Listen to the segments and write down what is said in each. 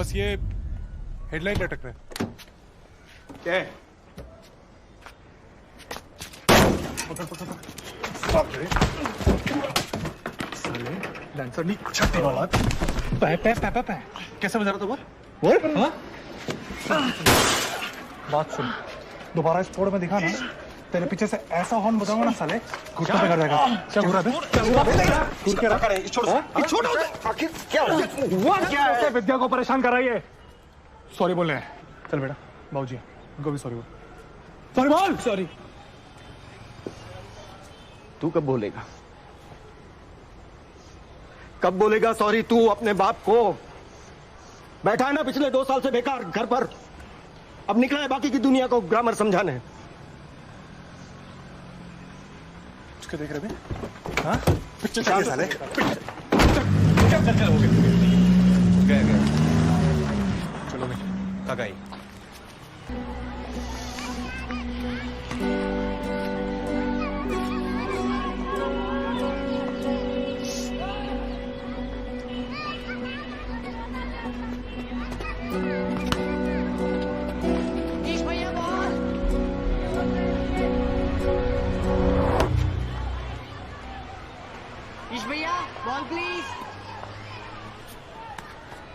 बस ये हेडलाइट लटक रहा है। क्या है? पकड़ पकड़ पकड़। साले डांसर नहीं कुछ हटने वाला। पै पै पै पै पै कैसे बजा रहा था वो? हाँ? बात सुन, दोबारा इस कोड में दिखा ना, तेरे पीछे से ऐसा हॉर्न बजाऊंगा ना साले, घुटनों पे कर जाएगा। क्या हो रहा है? क्या हो रहा है? क्या रखा है? छोड़ आखिर क्या हुआ? क्या है? विद्या को परेशान कर रही है। सॉरी बोल रहे हैं। चल बेटा, बाबूजी उनको भी सॉरी बोल। सॉरी बोल। सॉरी। तू कब बोलेगा? कब बोलेगा सॉरी तू अपने बाप को? बैठा है ना पिछले 2 साल से बेकार घर पर, अब निकला है बाकी की दुनिया को ग्रामर समझाने। उसके देख रहे थे? हाँ? पिक्चर साले। चल हो गया। गया। चलो भाई, काका आई।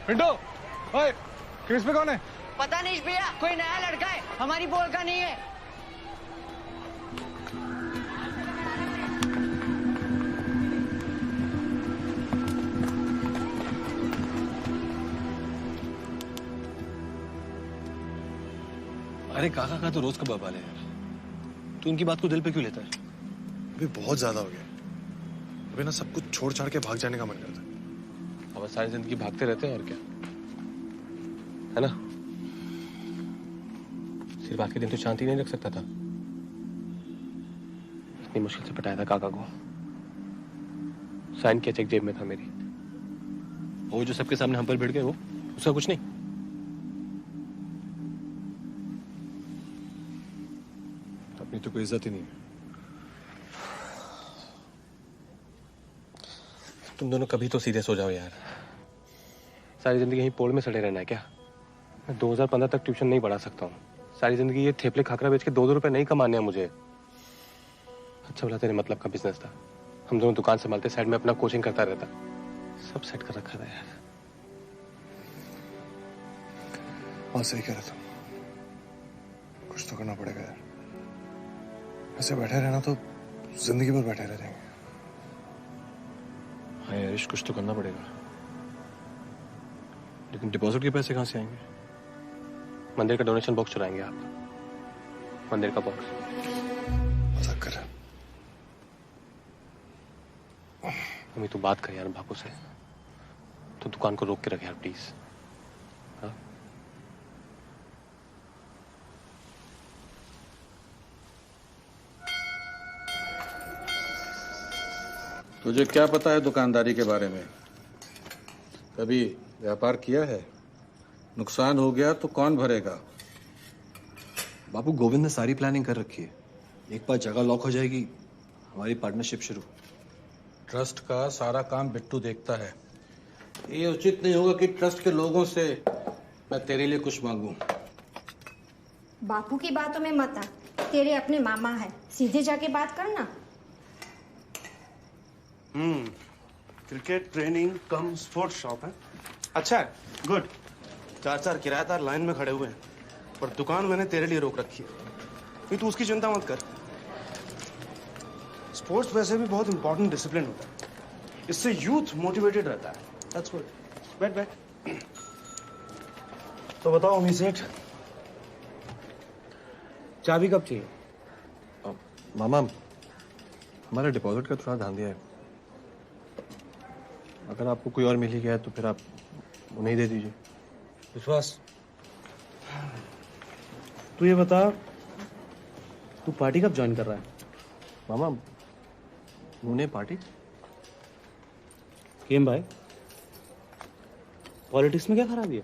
पिंटो, ओए, क्रिस पे कौन है? पता नहीं भैया, कोई नया लड़का है, हमारी बॉल का नहीं है। अरे काका का तो रोज का बवाल है यार, तू उनकी बात को दिल पे क्यों लेता है? अभी बहुत ज्यादा हो गया, अभी ना सब कुछ छोड़ छाड़ के भाग जाने का मन करता है। अब सारी जिंदगी भागते रहते हैं और क्या, है ना? सिर्फ आखिरी दिन तो शांति नहीं रख सकता था। इतनी मुश्किल से पटाया था काका को, साइन किया चेक जेब में था मेरी। वो जो सबके सामने हम पर भिड़ गए, वो उसका कुछ नहीं। अपनी तो कोई इज्जत ही नहीं है। तुम दोनों कभी तो सीरियस हो जाओ यार। सारी जिंदगी यहीं पोल में सड़े रहना है क्या? मैं 2015 तक ट्यूशन नहीं पढ़ा सकता हूँ। सारी जिंदगी ये थेपले खाकरा बेच के 2-2 रुपए नहीं कमाने हैं मुझे। अच्छा बोला तेरे मतलब का बिजनेस था, हम दोनों दुकान संभालते, साइड में अपना कोचिंग करता रहता। सब सेट कर रखा था यार। और सही कह रहा था, कुछ तो करना पड़ेगा यार। ऐसे बैठे रहना तो जिंदगी भर बैठे रह जाएंगे। हाँ यार, कुछ तो करना पड़ेगा, लेकिन डिपॉजिट के पैसे कहाँ से आएंगे? मंदिर का डोनेशन बॉक्स चुराएंगे आप? मंदिर का बॉक्स? मजाक कर रहा। मम्मी तू बात कर यार बापू से, तो दुकान को रोक के रख यार प्लीज। हाँ? तुझे क्या पता है दुकानदारी के बारे में? कभी व्यापार किया है? नुकसान हो गया तो कौन भरेगा? बापू, गोविंद ने सारी प्लानिंग कर रखी है। एक बार जगह लॉक हो जाएगी, हमारी पार्टनरशिप शुरू। ट्रस्ट का सारा काम बिट्टू देखता है। ये उचित नहीं होगा कि ट्रस्ट के लोगों से मैं तेरे लिए कुछ मांगूं। बापू की बातों में मत आ, तेरे अपने मामा है, सीधे जाके बात करना। क्रिकेट ट्रेनिंग कम स्पोर्ट्स शॉप है। अच्छा है, गुड। 4 किराएदार लाइन में खड़े हुए हैं, पर दुकान मैंने तेरे लिए रोक रखी है। नहीं तू उसकी चिंता मत कर। स्पोर्ट्स वैसे भी बहुत इंपॉर्टेंट डिसिप्लिन होता है, इससे यूथ मोटिवेटेड रहता है। That's good. बैठ बैठ। तो बताओ अमी सेठ, चाबी कब चाहिए? मामा, हमारे डिपॉजिट का थोड़ा ध्यान दिया है। अगर आपको कोई और मिल ही गया है तो फिर आप उन्हें ही दे दीजिए। विश्वास, तू ये बता, तू पार्टी कब ज्वाइन कर रहा है? मामा, उन्हें पार्टी? केम भाई, पॉलिटिक्स में क्या खराबी है?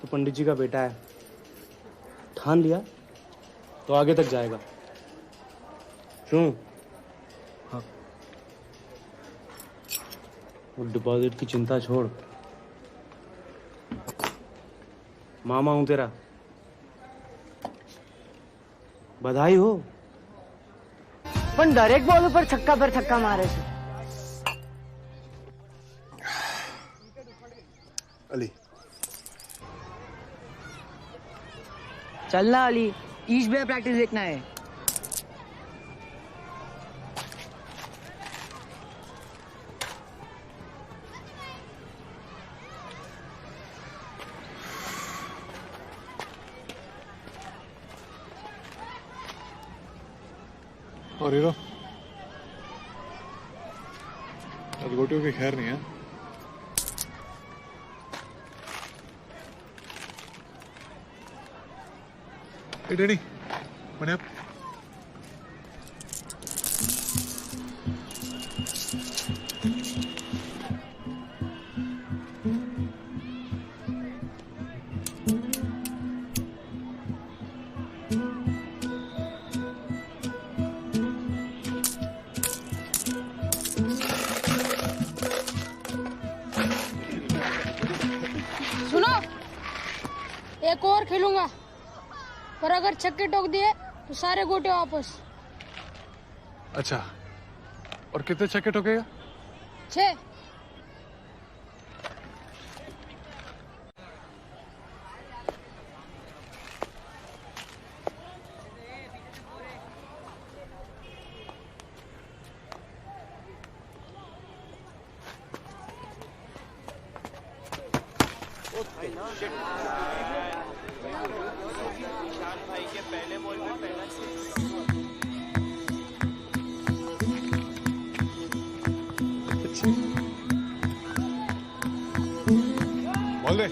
तो पंडित जी का बेटा है, ठान लिया तो आगे तक जाएगा। क्यों? हाँ। वो डिपॉजिट की चिंता छोड़, मामा हूं तेरा, बधाई हो। पण दरेक बॉल पर छक्का पर छक्का मारे छे। अली चलना अली, ईश बे प्रैक्टिस देखना है। और हीरो आज गोटियों की खैर नहीं है। Hey, Danny, what up? सुनो, एक और खेलूंगा, पर अगर छक्के ठोक दिए तो सारे गोटे वापस। अच्छा, और कितने छक्के ठोकेगा? 6। बोल दे।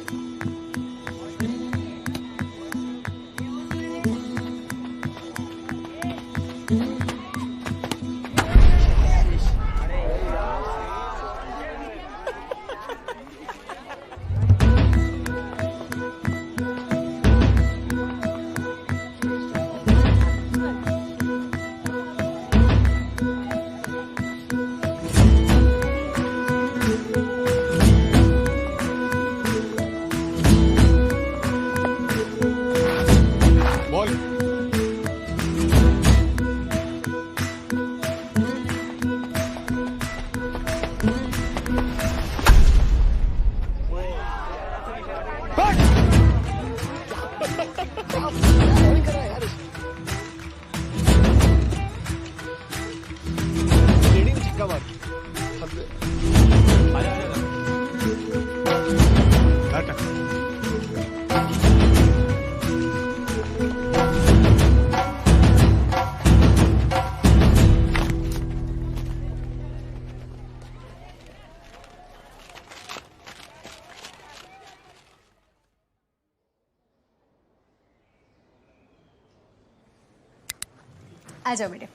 आ जाओ बेटे।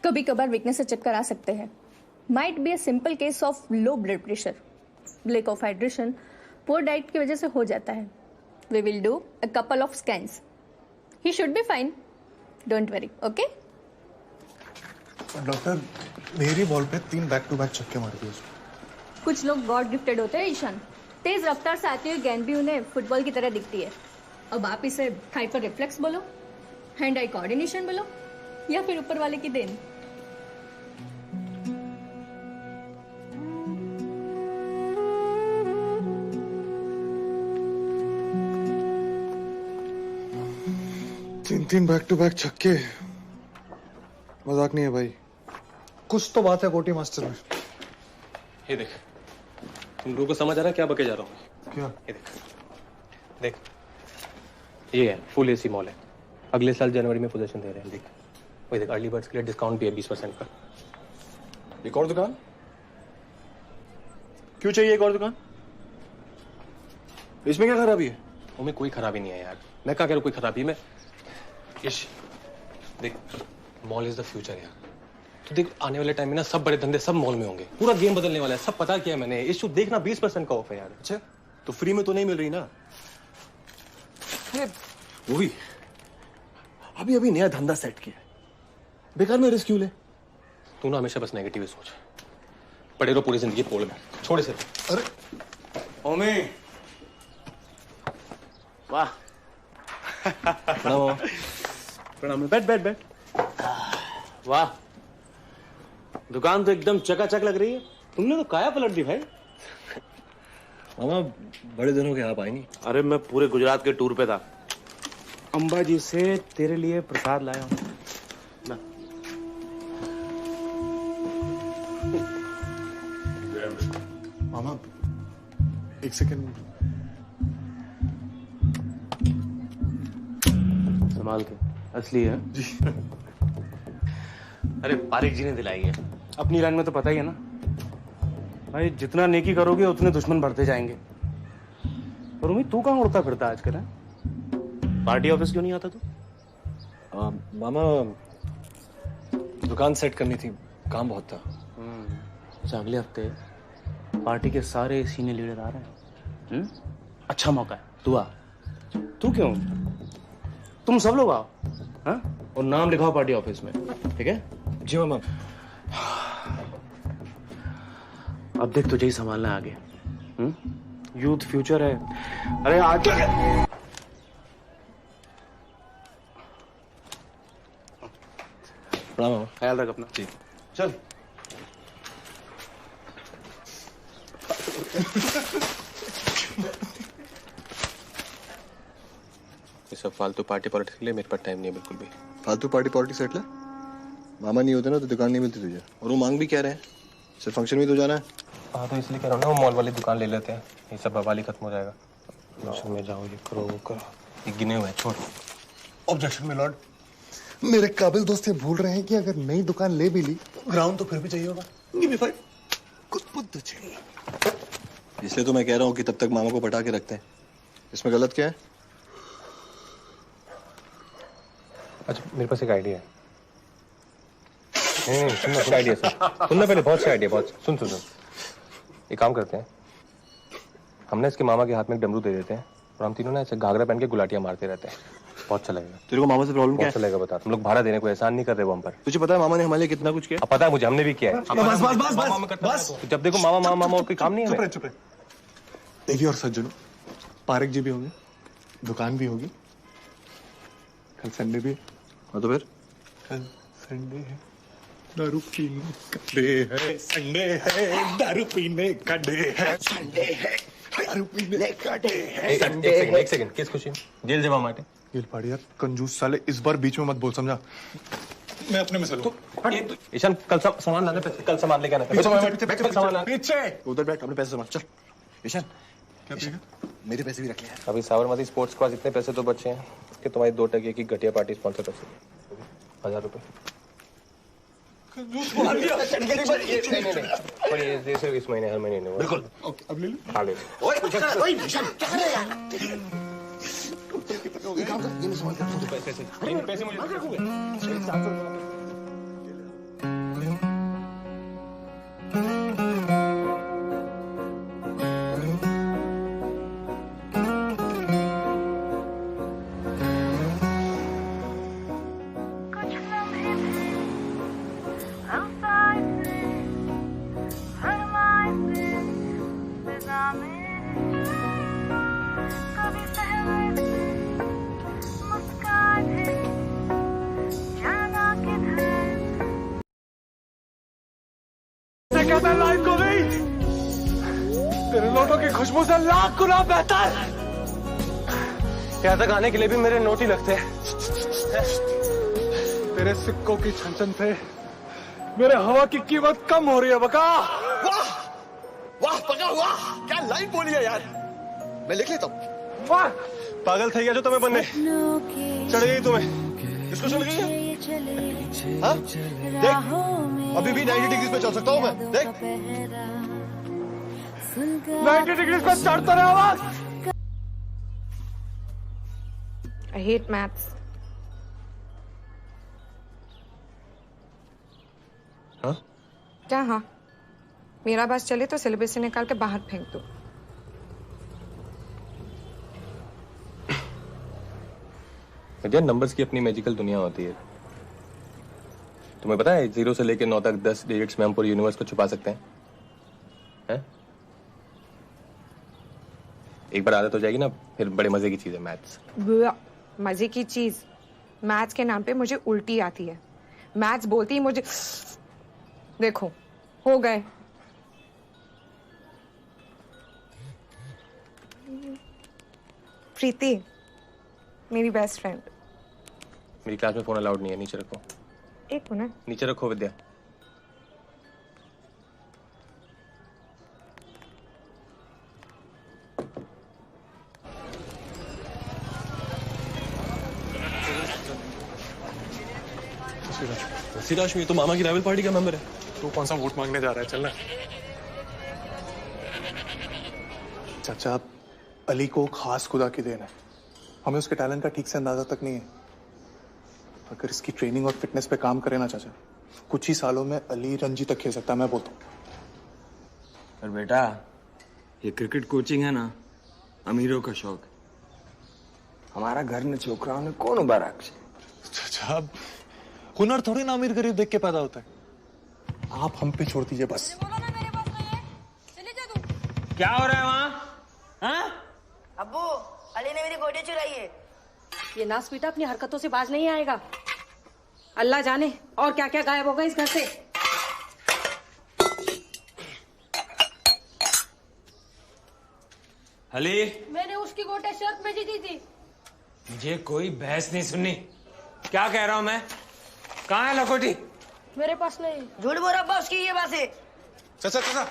कभी कभार वीकनेस से चक्कर आ सकते हैं। Might be a simple case of low blood pressure, lack of hydration, poor diet की वजह से हो जाता है। We will do a couple of scans. He should be fine, don't worry, okay? Doctor, मेरी बॉल पे 3 बैक टू बैक छक्के मार दिए। कुछ लोग गॉड गिफ्टेड होते हैं ईशान। तेज रफ्तार से आती हुई गेंद भी उन्हें फुटबॉल की तरह दिखती है। अब आप इसे हाइपर रिफ्लेक्स बोलो, हैंड आई कोऑर्डिनेशन बोलो, या फिर ऊपर वाले की देन। तीन बैक टू बैक छक्के, मजाक नहीं है भाई। कुछ तो बात है कोटी मास्टर में। ये देख, तुम लोगों को समझ आ रहा है क्या बके जा रहा हूँ? क्या? ये देख, ये है फुल एसी मॉल है। अगले साल जनवरी में पोजीशन दे रहे हैं। देख, वही देख, अर्ली बर्ड्स के लिए डिस्काउंट भी है 20% का। एक और दुकान? क्यों चाहिए एक और दुकान? इसमें क्या खराबी है? उनमें कोई खराबी नहीं है यार। मैं क्या कह रहा हूँ कोई खराबी? मैं इश देख, मॉल इज द फ्यूचर यार। तो देख, आने वाले टाइम में ना सब बड़े धंधे सब मॉल में होंगे। पूरा गेम बदलने वाला है, सब पता किया मैंने। इशू देखना 20% का ऑफ है यार। अच्छा, तो फ्री में तो नहीं मिल रही ना? वो भी अभी नया धंधा सेट किया, बेकार में रिस्क क्यों ले? तू ना हमेशा बस नेगेटिव सोच। पड़े रहो पूरी जिंदगी पोल में, छोड़े से। अरे ओमी, वाह। प्रणाम। प्रणाम। बैठ बैठ बैठ। वाह, दुकान तो एकदम चकाचक लग रही है। तुमने तो काया पलट दी भाई। मामा बड़े दिनों के आप आए नहीं। अरे मैं पूरे गुजरात के टूर पे था, अंबाजी से तेरे लिए प्रसाद लाया हूँ ना। मामा एक सेकंड, संभाल के, असली है जी। अरे पारिक जी ने दिलाई है। अपनी लाइन में तो पता ही है ना भाई, जितना नेकी करोगे उतने दुश्मन बढ़ते जाएंगे। और उम्मीद तू कहाँ उड़ता फिरता आजकल है? पार्टी ऑफिस क्यों नहीं आता तू? मामा दुकान सेट करनी थी, काम बहुत था। अच्छा, अगले हफ्ते पार्टी के सारे सीनियर लीडर आ रहे हैं। अच्छा मौका है, तू आ। तू क्यों? तुम सब लोग आओ, हाँ? और नाम लिखाओ पार्टी ऑफिस में, ठीक है? जी मामा। अब देख तुझे ही संभालना है आगे। यूथ फ्यूचर है। अरे आज प्रणाम। ख्याल रख अपना। जी चल। ये सब फालतू पार्टी पॉलिटिक्स के लिए मेरे पास टाइम नहीं है बिल्कुल भी। फालतू पार्टी पॉलिटिक्स सेट ले। मामा नहीं होते ना तो दुकान नहीं मिलती तुझे। और वो मांग भी क्या रहे हैं, सिर्फ फंक्शन में तो जाना है। हाँ तो इसलिए कह रहा हूँ ना, वो मॉल वाली दुकान ले लेते हैं, ये सब बवाल ही खत्म हो जाएगा। फंक्शन में जाओ, ये करो वो करो, ये गिने हुए हैं, छोड़। ऑब्जेक्शन मिलॉर्ड, मेरे काबिल दोस्त ये भूल रहे हैं कि अगर नई दुकान ले भी ली, ग्राउंड तो फिर भी चाहिए होगा। गिव मी 5, कुछ बुद्ध चाहिए। इसलिए तो मैं कह रहा हूँ कि तब तक मामा को पटा के रखते हैं। इसमें गलत क्या है? अच्छा मेरे पास एक आइडिया है। नहीं सुनना आइडिया सुनना पहले, बहुत से आइडिया, बहुत सुन। एक काम करते हैं, हम ना इसके मामा के हाथ में एक डमरू दे देते हैं और हम तीनों ना ऐसे घाघरा पहन के गुलाटियां मारते रहते हैं। बहुत अच्छा लगेगा। तेरे को मामा से प्रॉब्लम क्या है? चलेगा बता, तुम लोग भाड़ा देने को एहसान नहीं कर रहे वो हम पर। तुझे पता है मामा ने हमारे लिए कितना कुछ किया? अब पता है मुझे, हमने भी किया है। बस। जब देखो मामा और कोई काम नहीं है। चुप रहे। देवी और सज्जनों, पारिक जी भी होंगे, दुकान भी होगी, कल संडे भी। हाँ तो फिर कल संडे है, दारू पीने का डे है। संडे है, दारू पीने का डे है। संडे है, दारू पीने का डे है। एक सेकंड, किस खुशी में जेल जमा माटे? ये पाड़ी यार, कंजूस साले, इस बार बीच में मत बोल, समझा? मैं अपने में चलूं। ईशान कल सामान लाने पे, कल सामान लेके आना। पीछे उधर बैठ, अपने पैसे संभाल। चल ईशान, क्या पिएगा? मेरे पैसे भी रख ले। अभी साबरमती स्पोर्ट्स के पास इतने पैसे तो बचे हैं कि तुम्हारी 2 टके की घटिया पार्टी स्पॉन्सर कर सकते। 1000 रुपए। पर ये सिर्फ इस महीने, हर महीने नहीं। बिल्कुल। ओके, अब ले लो। हाँ ले लो। पैसे मुझे रखोगे? लाइफ को नहीं, तेरे नोटों की खुशबू से लाख गुना बेहतर। यहाँ तक आने के लिए भी मेरे नोट ही लगते हैं। तेरे सिक्कों की छनछन से मेरे हवा की कीमत कम हो रही है बका। वाह वाह बका, वाह क्या लाइन बोली है यार, मैं लिख लेता हूँ। वाह, पागल થઈ ગયા છો તમે બંને? चढ़ गई तुम्हें? किसको चढ़ गई है? हाँ? देख, अभी भी 90 डिग्री पे चल सकता हूँ मैं, देख। 90 डिग्री पे चढ़ता रहे आवाज। I hate maths. हाँ? क्या हाँ? मेरा बस चले तो सिलेबस से निकाल के बाहर फेंक दो। यार नंबर्स की अपनी मैजिकल दुनिया होती है। तुम्हें पता है 0 से लेकर 9 तक 10 डिजिट्स में हम पूरे यूनिवर्स को छुपा सकते हैं। हैं? एक बार आदत हो जाएगी ना, फिर बड़े मजे की चीज है मैथ्स। मजे की चीज? मैथ्स के नाम पे मुझे उल्टी आती है। मैथ्स बोलती ही मुझे देखो हो गए। प्रीति मेरी बेस्ट फ्रेंड। मेरी क्लास में फोन अलाउड नहीं है, नीचे रखो। एक मिनट। नीचे रखो विद्या। सिराज में तो मामा की राइवल पार्टी का मेंबर है। तू कौन सा वोट मांगने जा रहा है? चलना। चाचा, अली को खास खुदा की देन है। हमें उसके टैलेंट का ठीक से अंदाजा तक नहीं है। अगर इसकी ट्रेनिंग और फिटनेस पे काम करे ना चाचा, कुछ ही सालों में अली रणजी तक खेल सकता है, मैं बोलता हूँ। पर बेटा, ये क्रिकेट कोचिंग है ना, अमीरों का शौक है। हमारा घर ने छोकराओं ने कौन उबारा? चाचा, हुनर थोड़ी ना अमीर गरीब देख के पैदा होता है। आप हम पे छोड़ दीजिए बस। क्या हो रहा है वहाँ? हाँ? अब्बू, अली ने मेरी गोटी चुराई है। ये नासपीटा अपनी हरकतों से बाज नहीं आएगा। अल्लाह जाने और क्या क्या गायब होगा इस घर से। अली, मैंने उसकी गोटे शर्त में जीती थी। मुझे कोई बहस नहीं सुननी। क्या कह रहा हूँ मैं? कहाँ है लकोटी? मेरे पास नहीं। झूठ बोल रहा अब्बा, उसकी ये बात है। चाचा चाचा,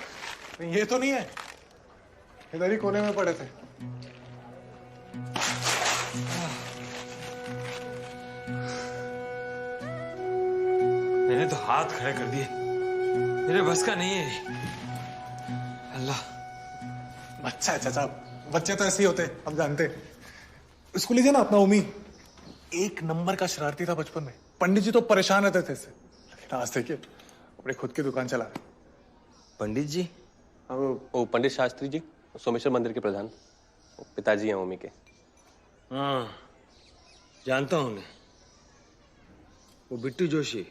ये तो नहीं है। इधर ही कोने में पड़े थे। मैंने तो हाथ खड़े कर दिए। मेरे बस का नहीं है। अल्लाह। अच्छा है चाचा, बच्चे तो ऐसे ही होते, हम जानते। इसको लीजिए ना अपना उमी, एक नंबर का शरारती था बचपन में। पंडित जी तो परेशान रहते थे इससे, लेकिन आज देखिए अपने खुद की दुकान चला रहे। पंडित जी? वो पंडित शास्त्री जी, सोमेश्वर मंदिर के प्रधान, पिताजी हैं ओमी के। हाँ, जानता हूँ मैं। वो बिट्टू जोशी,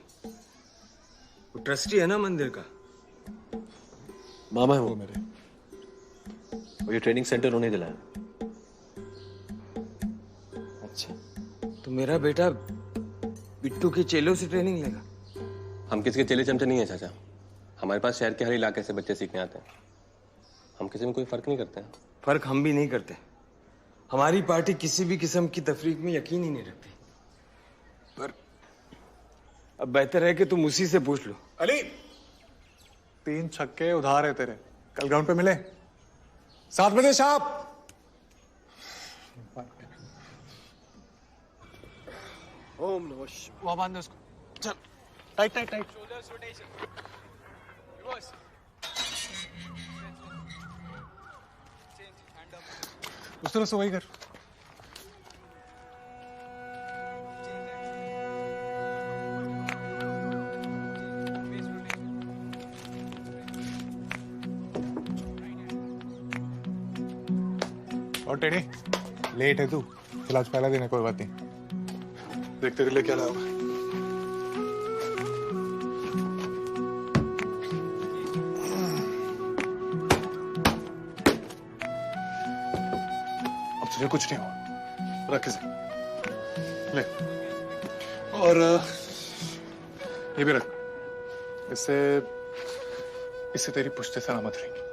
वो ट्रस्टी है ना मंदिर का। मामा है वो मेरे। वो ये ट्रेनिंग सेंटर उन्हें दिलाया। अच्छा, तो मेरा बेटा बिट्टू के चेलों से ट्रेनिंग लेगा? हम किसी के चेले चमचे नहीं है चाचा। हमारे पास शहर के हर इलाके से बच्चे सीखने आते हैं। हम किसी में कोई फर्क नहीं करते हैं। फर्क हम भी नहीं करते। हमारी पार्टी किसी भी किस्म की तफरीक में यकीन ही नहीं रखती। पर अब बेहतर है कि तुम उसी से पूछ लो। अली, 3 छक्के उधार है तेरे। कल ग्राउंड पे मिले 7 बजे शाम। ओम नमः शिवाय। वहां बांध दे उसको। चल, टाइट टाइट टाइट। उस तरह से वही कर। और टेढ़े, लेट है तू। चल आज पहला दिन है, कोई बात नहीं। देख तेरे लिए क्या लाया। अब तुझे कुछ नहीं हुआ, रख इसे। ले, और ये भी रख। इससे तेरी पुश्ते सलामत रहेंगी।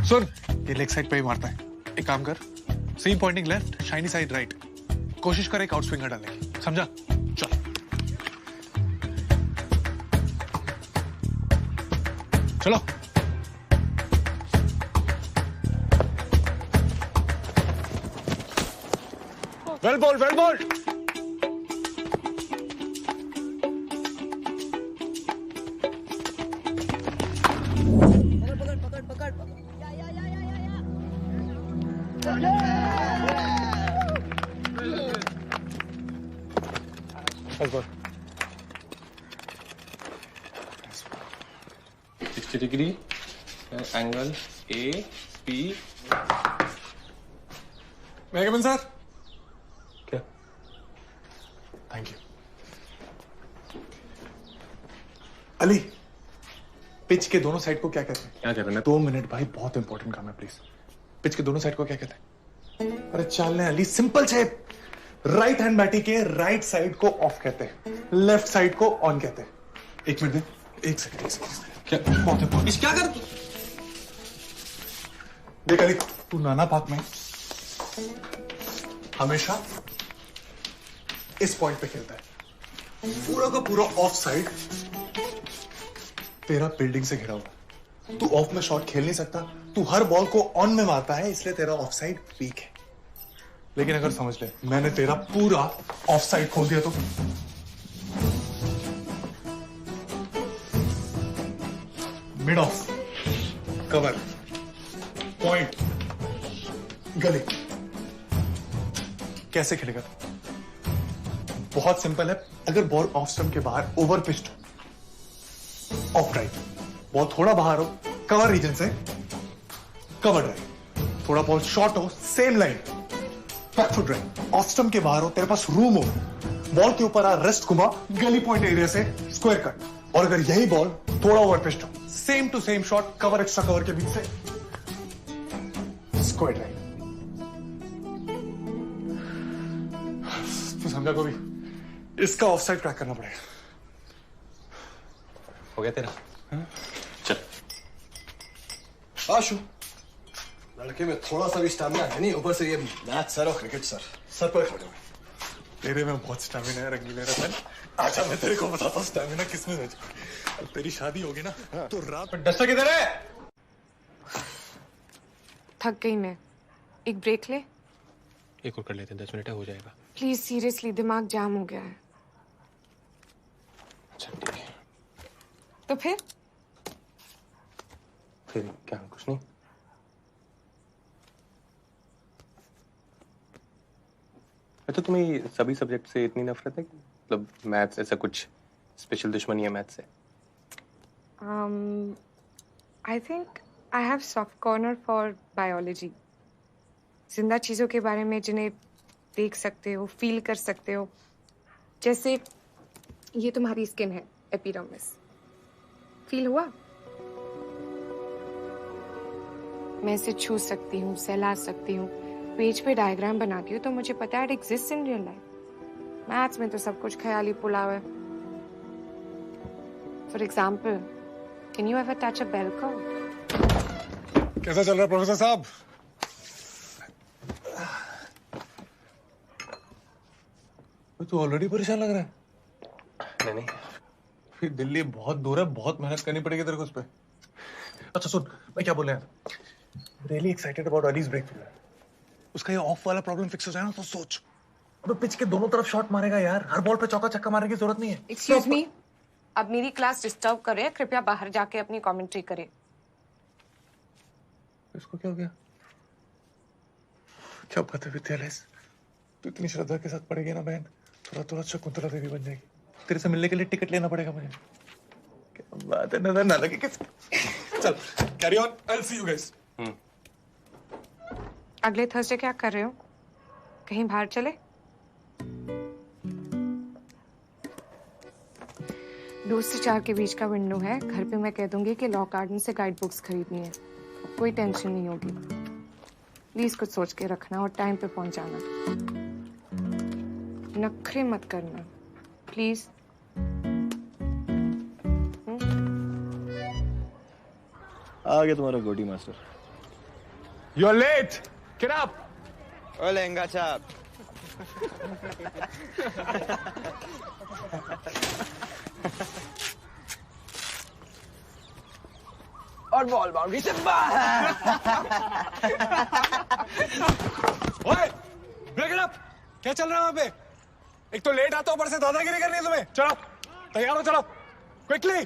सुन, ये लेग साइड पे ही मारता है। एक काम कर, same pointing left, shiny side right. कोशिश कर एक आउट स्विंगर डालने की, समझा? चल। चलो। Well ball, well ball. 60 degree angle A P. मैं कमिन सर? क्या? Thank you. अली, पिच के दोनों साइड को क्या कहते हैं? क्या कहते हैं? 2 मिनट भाई, बहुत इंपॉर्टेंट काम है प्लीज। पिच के दोनों साइड को क्या कहते हैं? अरे चलने अली, सिंपल से। राइट हैंड बैटिंग के राइट साइड को ऑफ कहते हैं, लेफ्ट साइड को ऑन कहते हैं। 1 मिनट दे, 1 सेकंड। क्या बहुत इंपॉर्टेंट? क्या कर देख अली, तू नाना पार्क में हमेशा इस पॉइंट पे खेलता है। पूरा का पूरा ऑफ साइड तेरा बिल्डिंग से घिरा हुआ। तू ऑफ में शॉट खेल नहीं सकता, तू हर बॉल को ऑन में मारता है, इसलिए तेरा ऑफ साइड वीक है। लेकिन अगर समझ ले, मैंने तेरा पूरा ऑफ साइड खोल दिया तो मिड ऑफ, कवर, पॉइंट, गली, कैसे खेलेगा? बहुत सिंपल है। अगर बॉल ऑफ स्टंप के बाहर ओवर पिच्ड हो, ऑफ ड्राइव, बॉल थोड़ा बाहर हो कवर रीजन से, कवर ड्राइव, थोड़ा बॉल शॉर्ट हो same line, back foot drive, off stump के बाहर हो, तेरे पास रूम हो, बॉल के ऊपर आ रेस्ट घुमा, गली पॉइंट एरिया से स्क्वायर कट। और अगर यही बॉल थोड़ा ओवर पिच्ड हो, same to same shot, cover extra cover के बीच से स्क्वायर ड्राइव। तो समझा को भी, इसका ऑफ साइड क्रैक करना पड़ेगा। हो गया तेरा? चल। आशु, लड़के में थोड़ा सा भी स्टैमिना है नहीं, ऊपर से ये मैच सर और क्रिकेट सर पर खड़े हुए। तेरे में बहुत स्टैमिना है रंगीले रतन। अच्छा मैं तेरे को बताता हूँ स्टैमिना किसमें है। तेरी शादी होगी ना तो रात में डस्टर किधर है? थक गई मैं, एक ब्रेक ले। एक और कर लेते हैं, 10 मिनट है, हो जाएगा। प्लीज सीरियसली, दिमाग जाम हो गया है। अच्छा ठीक है। तो फिर क्या? कुछ नहीं। तो तुम्हें सभी सब्जेक्ट से इतनी नफरत है? मतलब मैथ्स ऐसा कुछ स्पेशल दुश्मनी है मैथ्स से? I think I have soft corner for biology. जिंदा चीजों के बारे में जिन्हें देख सकते हो, फील कर सकते हो। जैसे ये तुम्हारी स्किन है, एपिडर्मिस, फील हुआ? मैं इसे छू सकती हूँ, सहला सकती हूँ, पेज पे डायग्राम बनाती हूँ, तो मुझे पता है it exist in real life. Maths में तो सब कुछ ख्याली पुलाव है। For example, can you ever touch a bell curve? कैसा चल रहा है प्रोफेसर साहब? तू ऑलरेडी परेशान लग रहा है। नहीं फिर दिल्ली बहुत दूर है, बहुत मेहनत करनी पड़ेगी तेरे को उस पे। अच्छा सुन, मैं क्या बोल रहा हूँ, really excited about allies breakthrough. उसका ये ऑफ वाला प्रॉब्लम फिक्स हो जाए ना तो सोच, अबे पिच के दोनों तरफ शॉट मारेगा यार, हर बॉल पे चौका छक्का मारने की जरूरत नहीं है। एक्सक्यूज मी, अब मेरी क्लास डिस्टर्ब करे, कृपया बाहर जाके अपनी कमेंट्री करे। इसको क्या हो गया? क्या बात है विद्यालय, तू इतनी श्रद्धा के साथ पढ़ेगी ना बहन, थोड़ा थोड़ा शकुंतला देवी बन जाएगी। तेरे से मिलने के लिए टिकट लेना पड़ेगा मुझे। क्या बात है, नजर ना लगे किसी। चल carry on, I will see you guys. अगले थर्सडे क्या कर रहे हो? कहीं बाहर चले? दो से 4 के बीच का विंडो है। घर पे मैं कह दूंगी कि लॉ गार्डन से गाइड बुक्स खरीदनी है, कोई टेंशन नहीं होगी। प्लीज कुछ सोच के रखना और टाइम पे पहुंच जाना। नखरे मत करना प्लीज। आ गया तुम्हारा गोटी master. You are late, get up. ओ लहंगा छाप। और बॉल बाउंड्री से बाहर। ओए, ब्रेक इट अप। क्या चल रहा है वहां पे? एक तो लेट आता, ऊपर से दादागिरी करनी है तुम्हें। चलो तैयार हो, चलो क्विकली।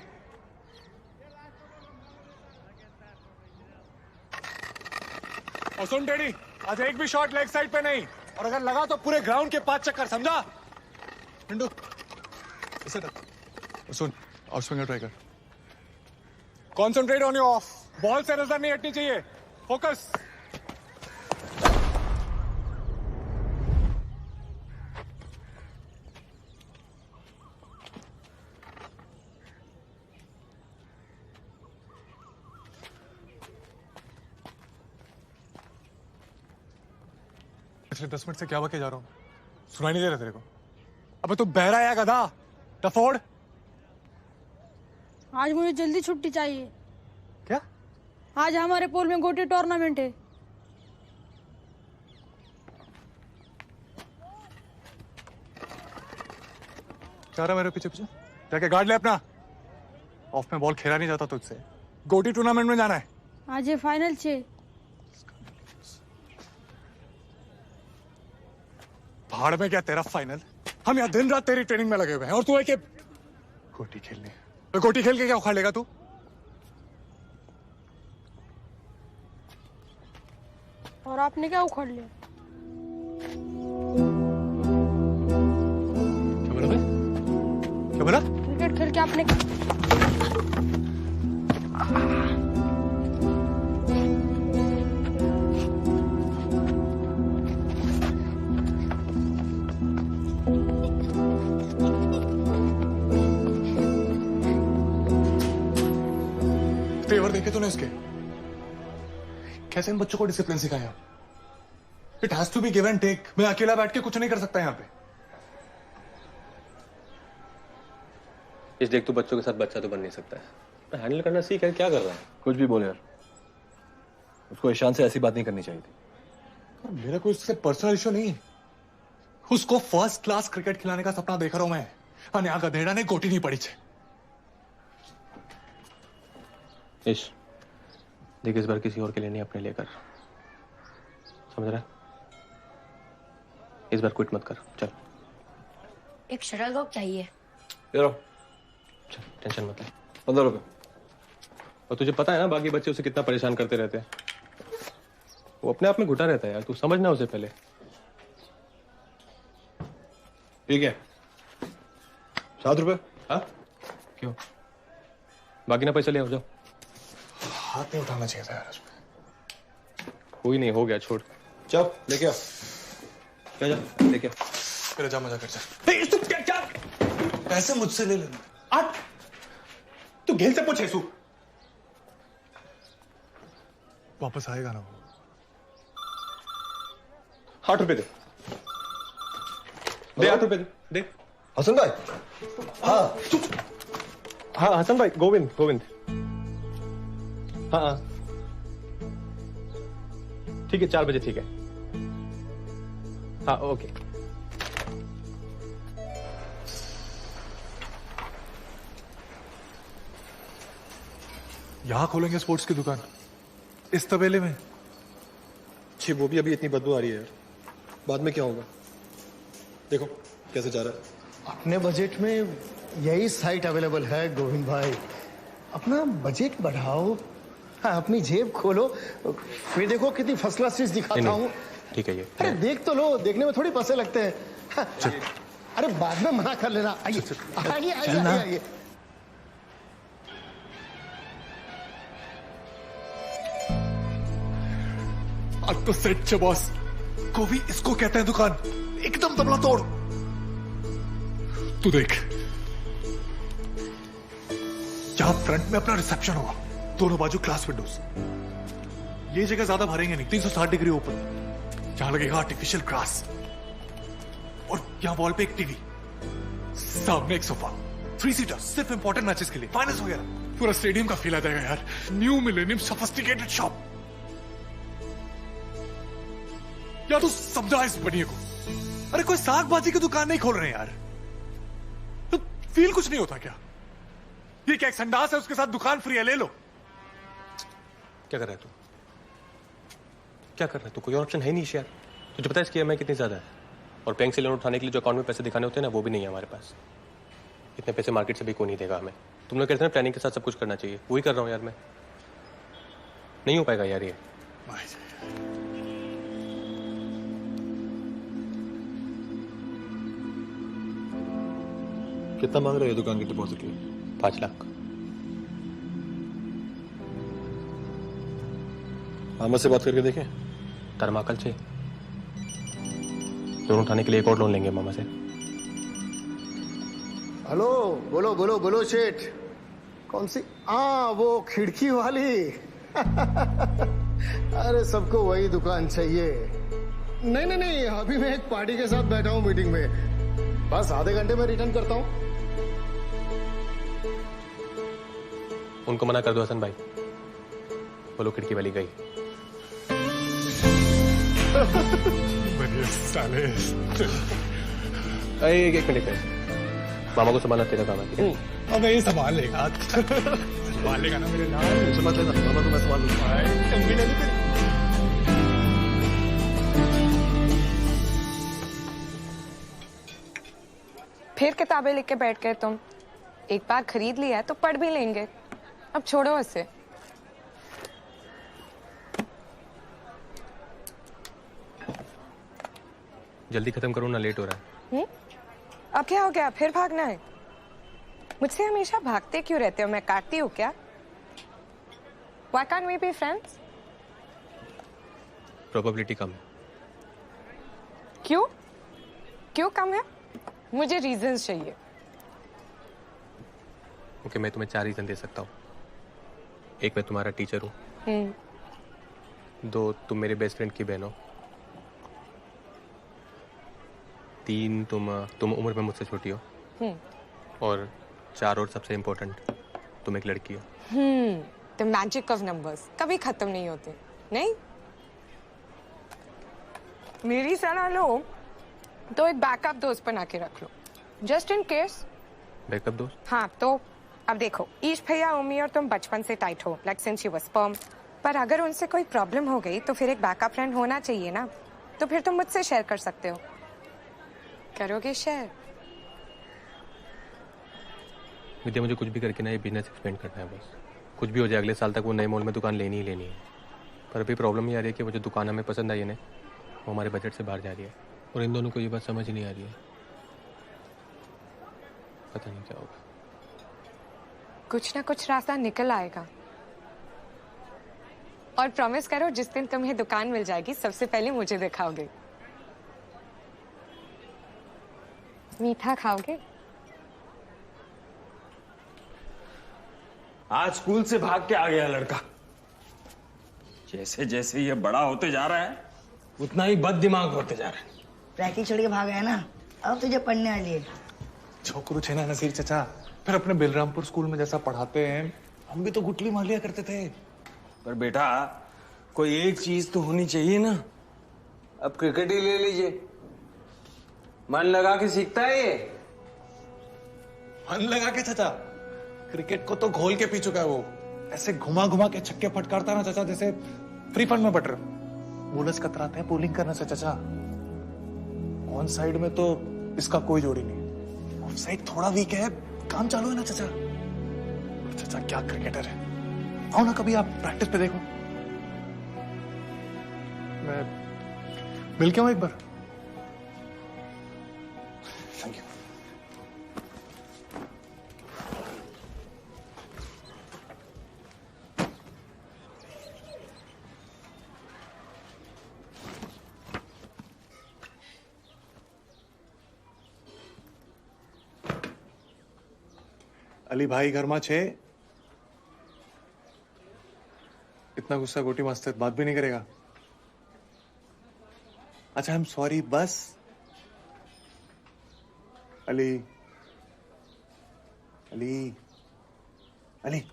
और सुन टेडी, आज एक भी शॉट लेग साइड पे नहीं, और अगर लगा तो पूरे ग्राउंड के 5 चक्कर, समझा? पिंडू इसे सुन, आउट स्विंगर ट्राई कर। Concentrate on your of. Ball से नजर नहीं हटनी चाहिए। फोकस। पिछले 10 मिनट से क्या बके जा रहा हूं? सुनाई नहीं दे रहा तेरे को? अबे तू बहरा है गधा? डफोड़। आज मुझे जल्दी छुट्टी चाहिए। क्या? आज हमारे पोल में गोटी टूर्नामेंट है। क्या रहा मेरे पीछे पीछे? जाके गार्ड ले अपना। ऑफ में बॉल खेला नहीं जाता तुझसे। गोटी टूर्नामेंट में जाना है। आज ये फाइनल छे। पहाड़ में क्या तेरा फाइनल? हम यहाँ दिन रात तेरी ट्रेनिंग में लगे हुए हैं और तू है कि गोटी खेलने। तो गोटी खेल के क्या उखाड़ लेगा तू? और आपने क्या उखाड़ लिया? क्या बोला बे? क्या बोला? क्रिकेट खेल के आपने तेवर देखे तूने इसके? कैसे इन बच्चों को डिसिप्लिन सिखाया? It has to be give and take. मैं अकेला बैठ के कुछ नहीं कर सकता यहाँ पे। इस देख तू बच्चों के साथ बच्चा तो बन नहीं सकता है। हैंडल करना सीख है। क्या कर रहा है? कुछ भी बोल यार, उसको ईशान से ऐसी बात नहीं करनी चाहिए थी। मेरा कोई उससे पर्सनल इशू नहीं है। उसको फर्स्ट क्लास क्रिकेट खिलाने का सपना देख रहा हूं मैं। અને આ ગધેડાને गोटी नहीं पड़ी છે। इश देख, इस बार किसी और के लिए नहीं, अपने लिए कर। समझ रहा है? इस बार क्विट मत कर। चल एक शटलकॉक चाहिए। चल, टेंशन मत ले। 15 रुपए। और तुझे पता है ना बाकी बच्चे उसे कितना परेशान करते रहते हैं। वो अपने आप में घुटा रहता है यार। तू समझना उसे पहले। ठीक है, 7 रुपए। हाँ क्यों? बाकी ना पैसा ले आओ, जाओ। हाथ नहीं उठाना चाहिए था यार उसमें। कोई नहीं, हो गया, छोड़। चल लेके आ। क्या जा लेके आ। फिर जा मजा कर जा। तू क्या पैसे मुझसे ले लेना। आठ तू घेल से पूछे सू। वापस आएगा ना वो? 8 रुपए दे। दे 8 रुपए दे। हसन भाई। हाँ हाँ हसन भाई। गोविंद हाँ हाँ ठीक है, 4 बजे ठीक है। हाँ ओके। यहां खोलेंगे स्पोर्ट्स की दुकान? इस तबेले में? छी, वो भी अभी इतनी बदबू आ रही है यार। बाद में क्या होगा? देखो कैसे जा रहा है। अपने बजट में यही साइट अवेलेबल है गोविंद भाई। अपना बजट बढ़ाओ, हाँ, अपनी जेब खोलो, फिर देखो कितनी फर्स्ट क्लास चीज दिखाता हूँ। ठीक है ये। अरे देख तो लो, देखने में थोड़ी पैसे लगते हैं। हाँ, अरे बाद में मना कर लेना। आइए आइए आइए आइए। अब तो सेट छे बॉस। कोवी इसको कहते हैं दुकान। एकदम तबला तोड़। तू देख, यहां फ्रंट में अपना रिसेप्शन होगा, दोनों बाजू ग्लास विंडोज। ये जगह ज्यादा भरेंगे नहीं, 360 डिग्री ओपन। यहां लगेगा आर्टिफिशियल ग्रास और यहां वॉल पे एक टीवी, सामने एक सोफा, 3 सीटर, सिर्फ इंपॉर्टेंट मैचेस के लिए, फाइनल्स वगैरह। पूरा स्टेडियम का फील आ जाएगा यार। New millennium sophisticated shop. यार तू समझा इस बनिए को। अरे कोई साग भाजी की दुकान नहीं खोल रहे यार। तो फील कुछ नहीं होता क्या? ये क्या एक संडास है, उसके साथ दुकान फ्री है, ले लो। क्या कर रहा है तू? क्या कर रहा है तू? कोई ऑप्शन है नहीं यार। तुझे पता है इसकी EMI कितनी ज्यादा है? और बैंक से लोन उठाने के लिए जो अकाउंट में पैसे दिखाने होते हैं ना, वो भी नहीं है हमारे पास। इतने पैसे मार्केट से भी कोई नहीं देगा हमें। तुम लोग कहते हैं प्लानिंग के साथ सब कुछ करना चाहिए, वही कर रहा हूँ यार मैं। नहीं हो पाएगा यार ये। कितना मांग रहे हो दुकान की डिपॉजिट के लिए? 5 लाख। मामा से बात करके देखें। थर्माकल से लोन उठाने के लिए एक और लोन लेंगे मामा से। हेलो, बोलो बोलो बोलो सेठ। कौन सी? हाँ, वो खिड़की वाली। अरे सबको वही दुकान चाहिए। नहीं नहीं नहीं, अभी मैं एक पार्टी के साथ बैठा हूँ मीटिंग में, बस आधे घंटे में रिटर्न करता हूँ। उनको मना कर दो हसन भाई, बोलो खिड़की वाली गई। साले। एक मिनट, मामा को संभालना तेरा काम है, ठीक है? अब ये संभाल लेगा। संभाल लेगा ना मेरे नाम। समझ लेना, मामा को मैं संभाल लूंगा। फिर किताबें लेके बैठ गए तुम। एक बार खरीद लिया है तो पढ़ भी लेंगे, अब छोड़ो इसे। जल्दी खत्म करो ना, लेट हो रहा है। अब क्या हो गया, फिर भागना है? मुझसे हमेशा भागते क्यों रहते हो? मैं काटती हूँ क्या? Why can't we be friends? Probability कम है। क्यों? क्यों कम है? मुझे रीजंस चाहिए। ओके, मैं तुम्हें 4 रीजन दे सकता हूँ। एक, मैं तुम्हारा टीचर हूँ। 2, तुम मेरे बेस्ट फ्रेंड की बहन हो। 3, तुम उम्र में मुझसे छोटी हो। और 4 और सबसे इम्पोर्टेंट, तुम एक लड़की हो। The magic of numbers कभी खत्म नहीं होते, नहीं? मेरी सलाह लो तो एक बैकअप दोस्त बना के रख लो, जस्ट इन केस। बैकअप दोस्त? हाँ, तो अब देखो, ईश भैया, उम्मी और तुम बचपन से टाइट हो, like since you were sperm. पर अगर उनसे कोई प्रॉब्लम हो गई तो फिर एक बैकअप फ्रेंड होना चाहिए ना। तो फिर तुम मुझसे शेयर कर सकते हो। करोगे शेयर? विद्या, मुझे कुछ भी करके ना ये बिजनेस एक्सपेंड करना है बस। कुछ भी हो जाए, अगले साल तक वो नए मॉल में दुकान लेनी ही लेनी है। पर अभी प्रॉब्लम ये आ रही है कि वो जो दुकान हमें पसंद आई है ना, वो हमारे बजट से बाहर जा रही है। और इन दोनों को ये बात समझ ही नहीं आ रही है। पता नहीं क्या होगा। कुछ ना कुछ रास्ता निकल आएगा। और प्रॉमिस करो, जिस दिन तुम्हें दुकान मिल जाएगी सबसे पहले मुझे दिखाओगे। मीठा खाओगे? आज स्कूल से भाग के आ गया लड़का। जैसे जैसे ये बड़ा होते जा रहा है उतना ही बद दिमाग होते जा रहा है। प्रैक्टिस छोड़ के भाग गया ना, अब तुझे पढ़ने वाली है। छोकरू छे ना नसीर चचा, फिर अपने बिलरामपुर स्कूल में जैसा पढ़ाते हैं, हम भी तो गुटली मार लिया करते थे। पर बेटा, कोई एक चीज तो होनी चाहिए ना। अब क्रिकेट ही ले लीजिए, मन लगा के सीखता है ये। मन लगा के चचा? क्रिकेट को तो घोल के पी चुका है वो। ऐसे घुमा घुमा के छक्के फटकारता ना चचा, जैसे फ्री फंड में बटर। बोलर्स कतराते हैं बॉलिंग करने से चचा। ऑन साइड में तो इसका कोई जोड़ी नहीं, ऑफ साइड थोड़ा वीक है। काम चालू है ना चचा। चचा क्या क्रिकेटर है। आओ ना कभी आप प्रैक्टिस पे देखो। मैं मिल के आऊं एक बार। Thank you. अली भाई घर में छे। इतना गुस्सा गोटी मास्टर बात भी नहीं करेगा। अच्छा, आई एम सॉरी बस। अली अली अली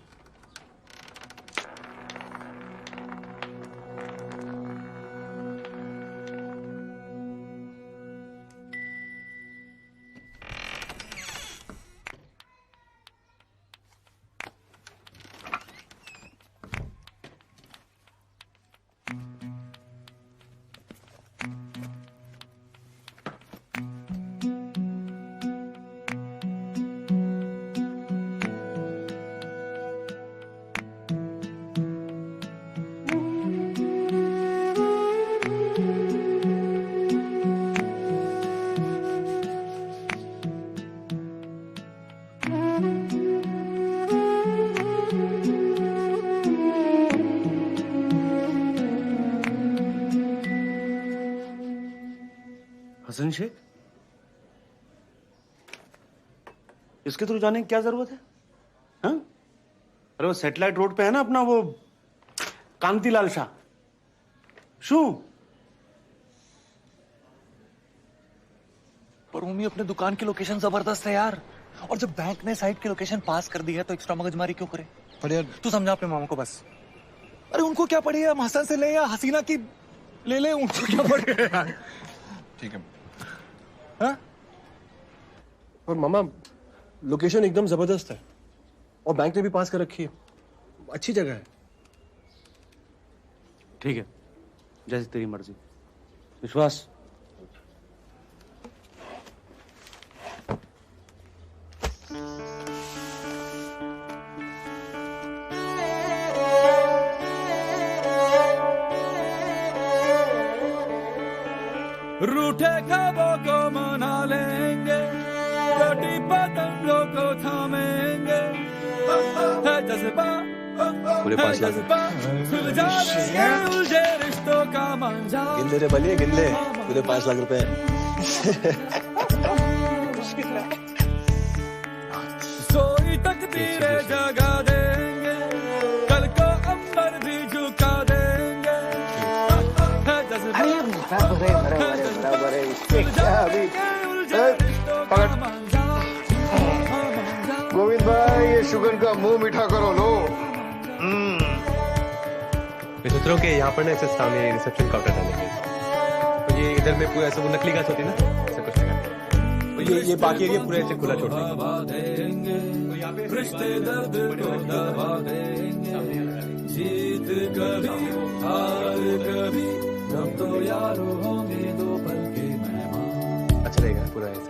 हैंडशेक? इसके थ्रू जाने की क्या जरूरत है? हाँ? अरे वो सैटेलाइट रोड पे है ना अपना वो कांतिलाल शाह। शू? पर मम्मी अपने दुकान की लोकेशन जबरदस्त है यार, और जब बैंक ने साइट की लोकेशन पास कर दी है तो एक्स्ट्रा मगजमारी क्यों करे? पर यार तू समझा अपने मामा को बस। अरे उनको क्या पड़ी है, हम हसन से ले या हसीना की ले ले, उनको क्या पड़ी है यार। ठीक है। हाँ? और मामा लोकेशन एकदम जबरदस्त है और बैंक ने भी पास कर रखी है, अच्छी जगह है। ठीक है, जैसे तेरी मर्जी। विश्वास। रूठे ख्वाबों को मना लेंगे, कटी पतंगों को थामेंगे, है जज्बा पूरे 5 लाख सुलझा देंगे उलझे रिश्तों का मांझा। गिन ले रे बलिए, गिन ले, पूरे 5 लाख रुपए। सोई तकदीरें जगा देंगे, कल को अंबर भी झुका देंगे, है जज्बा बराबर है, इससे क्या अभी गोविंद भाई ये शुगर का मुंह मीठा करो लो। मैं सोच रहा हूँ कि यहाँ पर ना ऐसे सामने रिसेप्शन काउंटर डालेंगे, तो ये इधर में पूरा ऐसा वो नकली घास होती है ना, ऐसा कुछ लगा, तो ये बाकी एरिया पूरा ऐसे खुला छोड़ देंगे। तो यहाँ पे रिश्ते दर्द को दबा देंगे, जीत कभी हार कभी, हम तो यारों होंगे दो पल के मेहमान। अच्छा रहेगा पूरा ऐसा।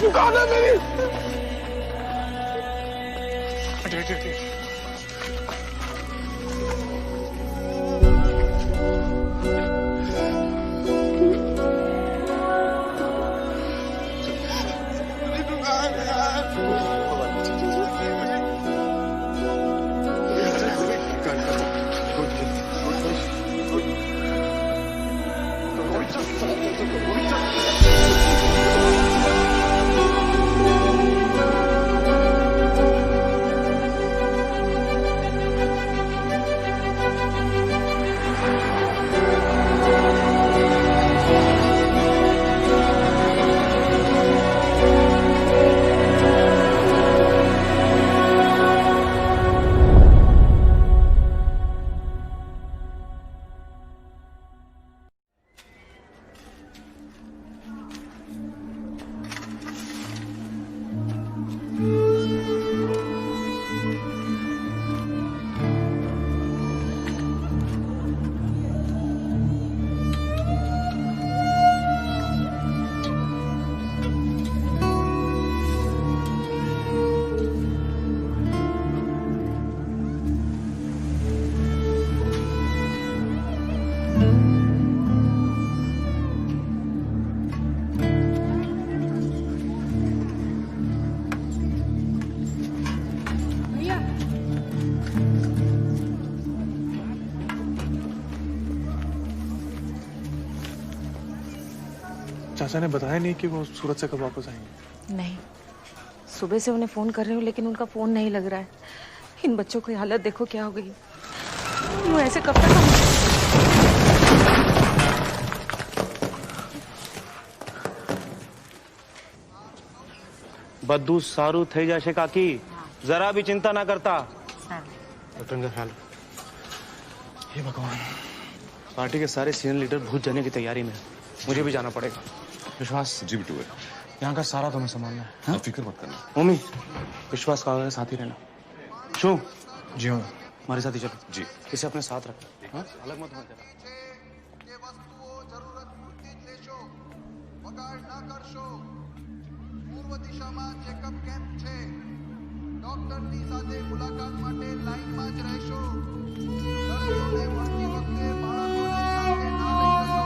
दुकान है मेरी। चाचा ने बताया नहीं कि वो सूरत से कब वापस आएंगे? नहीं, सुबह से उन्हें फोन कर रही हूँ लेकिन उनका फोन नहीं लग रहा है। इन बच्चों की हालत देखो क्या हो गई। वो ऐसे कब तक बद्दू सारू થઈ જશે કાકી, जरा भी चिंता ना करता। बटन का ख्याल। हे भगवान, पार्टी के सारे सीनियर लीडर भूत जाने की तैयारी में, मुझे भी जाना पड़ेगा। विश्वास जी बिट्टू, यहाँ का सारा तुम्हें संभालना है। फिक्र मत करना। मम्मी, विश्वास का साथ ही रहना। शो जी हाँ, हमारे साथ ही चलो। जी, इसे अपने साथ रखो, हाँ? अलग मत होने देना। ડોક્ટરની સાથે મુલાકાત માટે લાઈનમાં જ રહેશો. દર્દીઓને મળતી વખતે બાળકોને સાથે ના લઈ જશો.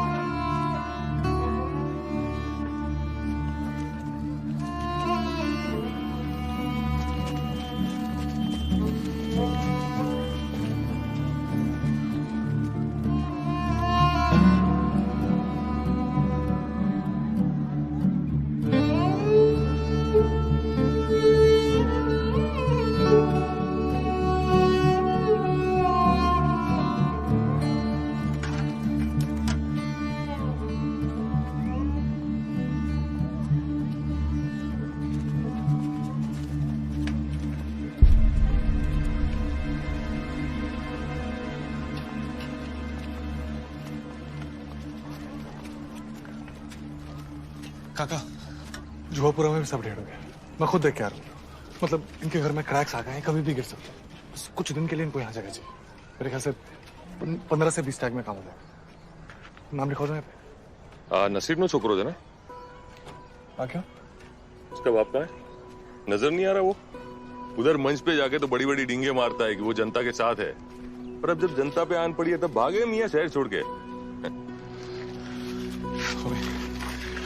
काका, जुआपुरा में भी सब डेढ़ हो गया। मैं खुद देख के आ रहा हूँ। मतलब इनके घर में क्रैक्स आ गए हैं, कभी भी गिर सकते हैं। बस कुछ दिन के लिए इनको यहाँ जगह चाहिए। मेरे ख्याल से 15 से 20 टैग में काम हो जाएगा। नाम लिखा दो यहाँ पे। नसीब नो छोकरो है ना? क्या? उसका बाप का है? नजर नहीं आ रहा वो? उधर मंच पे जाके तो बड़ी बड़ी डींगे मारता है कि वो जनता के साथ है, पर अब जब जनता पे आन पड़ी है तब भागे मियां शहर छोड़ के।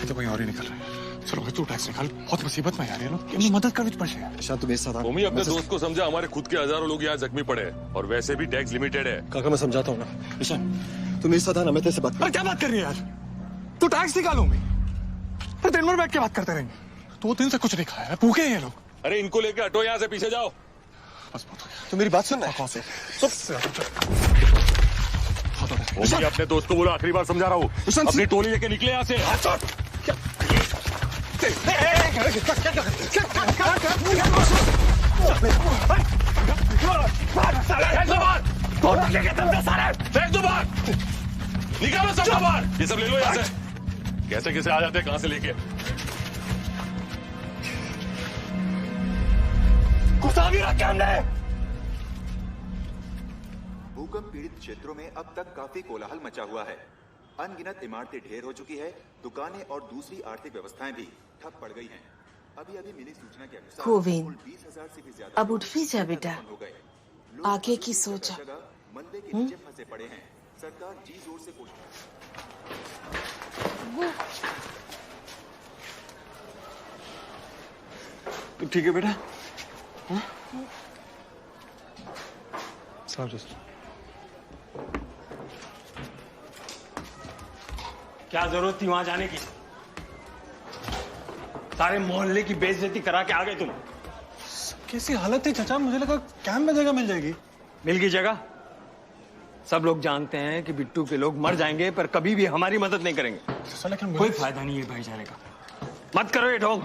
तो कोई और ही निकल रहा है। चलो भाई, तू टैक्स निकाल। बहुत मुसीबत में आ रही है लोग, इनकी मदद करनी पड़ेगी। ईशान, तुम मेरे साथ आओ। मम्मी, अपने दोस्त को समझा, हमारे खुद के हजारों लोग यहाँ जख्मी पड़े हैं और वैसे भी टैक्स लिमिटेड है। काका, मैं समझाता हूँ ना। ईशान, तुम मेरे साथ आना, मैं तेरे से बात कर। क्या बात कर रही है यार? तू टैक्स निकालूंगी, पर दिन भर बैठ के बात करते रहेंगे। 2 दिन से कुछ नहीं खाया है, भूखे हैं ये लोग। अरे इनको लेके हटो यहाँ से, पीछे जाओ। बस बहुत हो गया। तो मेरी बात सुन रहा है? मम्मी, अपने दोस्त को बोलो, आखिरी बार समझा रहा हूँ, अपनी टोली लेके निकले यहाँ से। निकालो सब बाहर, ये सब ले लो यहाँ से। कैसे कैसे आ जाते हैं, कहाँ से लेके? घुसा भी रखा हमने। भूकंप पीड़ित क्षेत्रों में अब तक काफी कोलाहल मचा हुआ है। अनगिनत इमारतें ढेर हो चुकी है, दुकानें और दूसरी आर्थिक व्यवस्थाएं भी ठप पड़ गई हैं। अभी मिली सूचना के अनुसार गोविंद, 20,000 से भी ज्यादा अब उठ भी जा बेटा, आगे की सोचा। मंदे के नीचे फंसे पड़े हैं। सरकार जी जोर से कोशिश। तू ठीक है बेटा? क्या जरूरत थी वहां जाने की? सारे मोहल्ले की बेइज्जती करा के आ गए तुम। कैसी हालत थी चाचा? मुझे लगा कैंप में जगह मिल जाएगी। मिल गई जगह। सब लोग जानते हैं कि बिट्टू के लोग मर जाएंगे, पर कभी भी हमारी मदद नहीं करेंगे। कोई फायदा नहीं है भाईचारे का। मत करो ये ढोंग।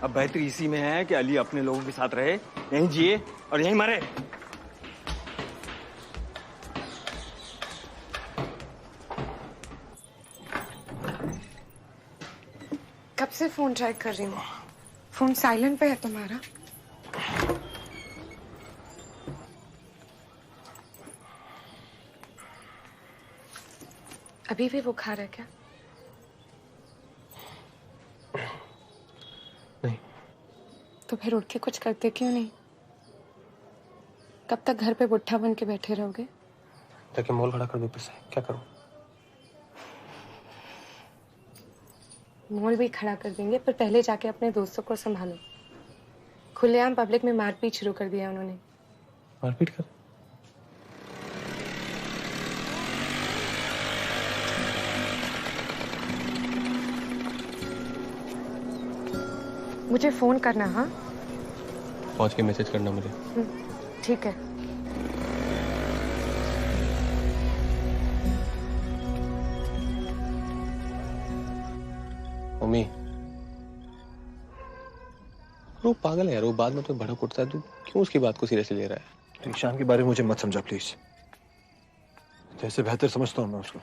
अब बेहतरी इसी में है कि अली अपने लोगों के साथ रहे, यहीं जिए और यहीं मरे। कब से फोन ट्राई कर रही हूँ, फोन साइलेंट पे है तुम्हारा। अभी भी बुखार है क्या? नहीं। तो फिर उठ के कुछ करते क्यों नहीं? कब तक घर पे बुट्ठा बन के बैठे रहोगे? ताकि मॉल खड़ा कर दो पैसे, क्या करूं? मॉल भी खड़ा कर देंगे, पर पहले जाके अपने दोस्तों को संभालो। खुलेआम पब्लिक में मारपीट शुरू कर दिया उन्होंने। मारपीट कर? मुझे फोन करना। हाँ पहुंच के मैसेज करना मुझे। ठीक है। मम्मी वो पागल है यार, वो बाद में तो भड़क उठता है, तू क्यों उसकी बात को सीरियसली ले रहा है? ईशान के बारे में मुझे मत समझा प्लीज, जैसे बेहतर समझता हूँ मैं उसको।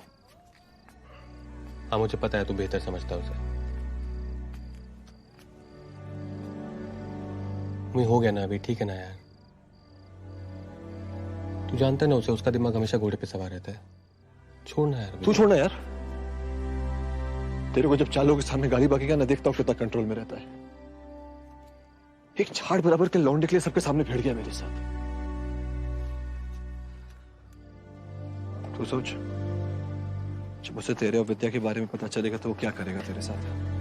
हाँ मुझे पता है तू बेहतर समझता है उसे। मैं हो गया ना अभी, ठीक है ना यार? तू जानता है ना उसे, उसका दिमाग हमेशा घोड़े पे सवार रहता है। छोड़ना यार। तू छोड़ना यार। तेरे को जब चालों के सामने गाड़ी बाकी ना देखता हूँ कितना कंट्रोल में रहता है। एक झाड़ बराबर के लौंडे के लिए सबके सामने भिड़ गया मेरे साथ। तू सोच, जब उसे तेरे और विद्या के बारे में पता चलेगा तो वो क्या करेगा तेरे साथ।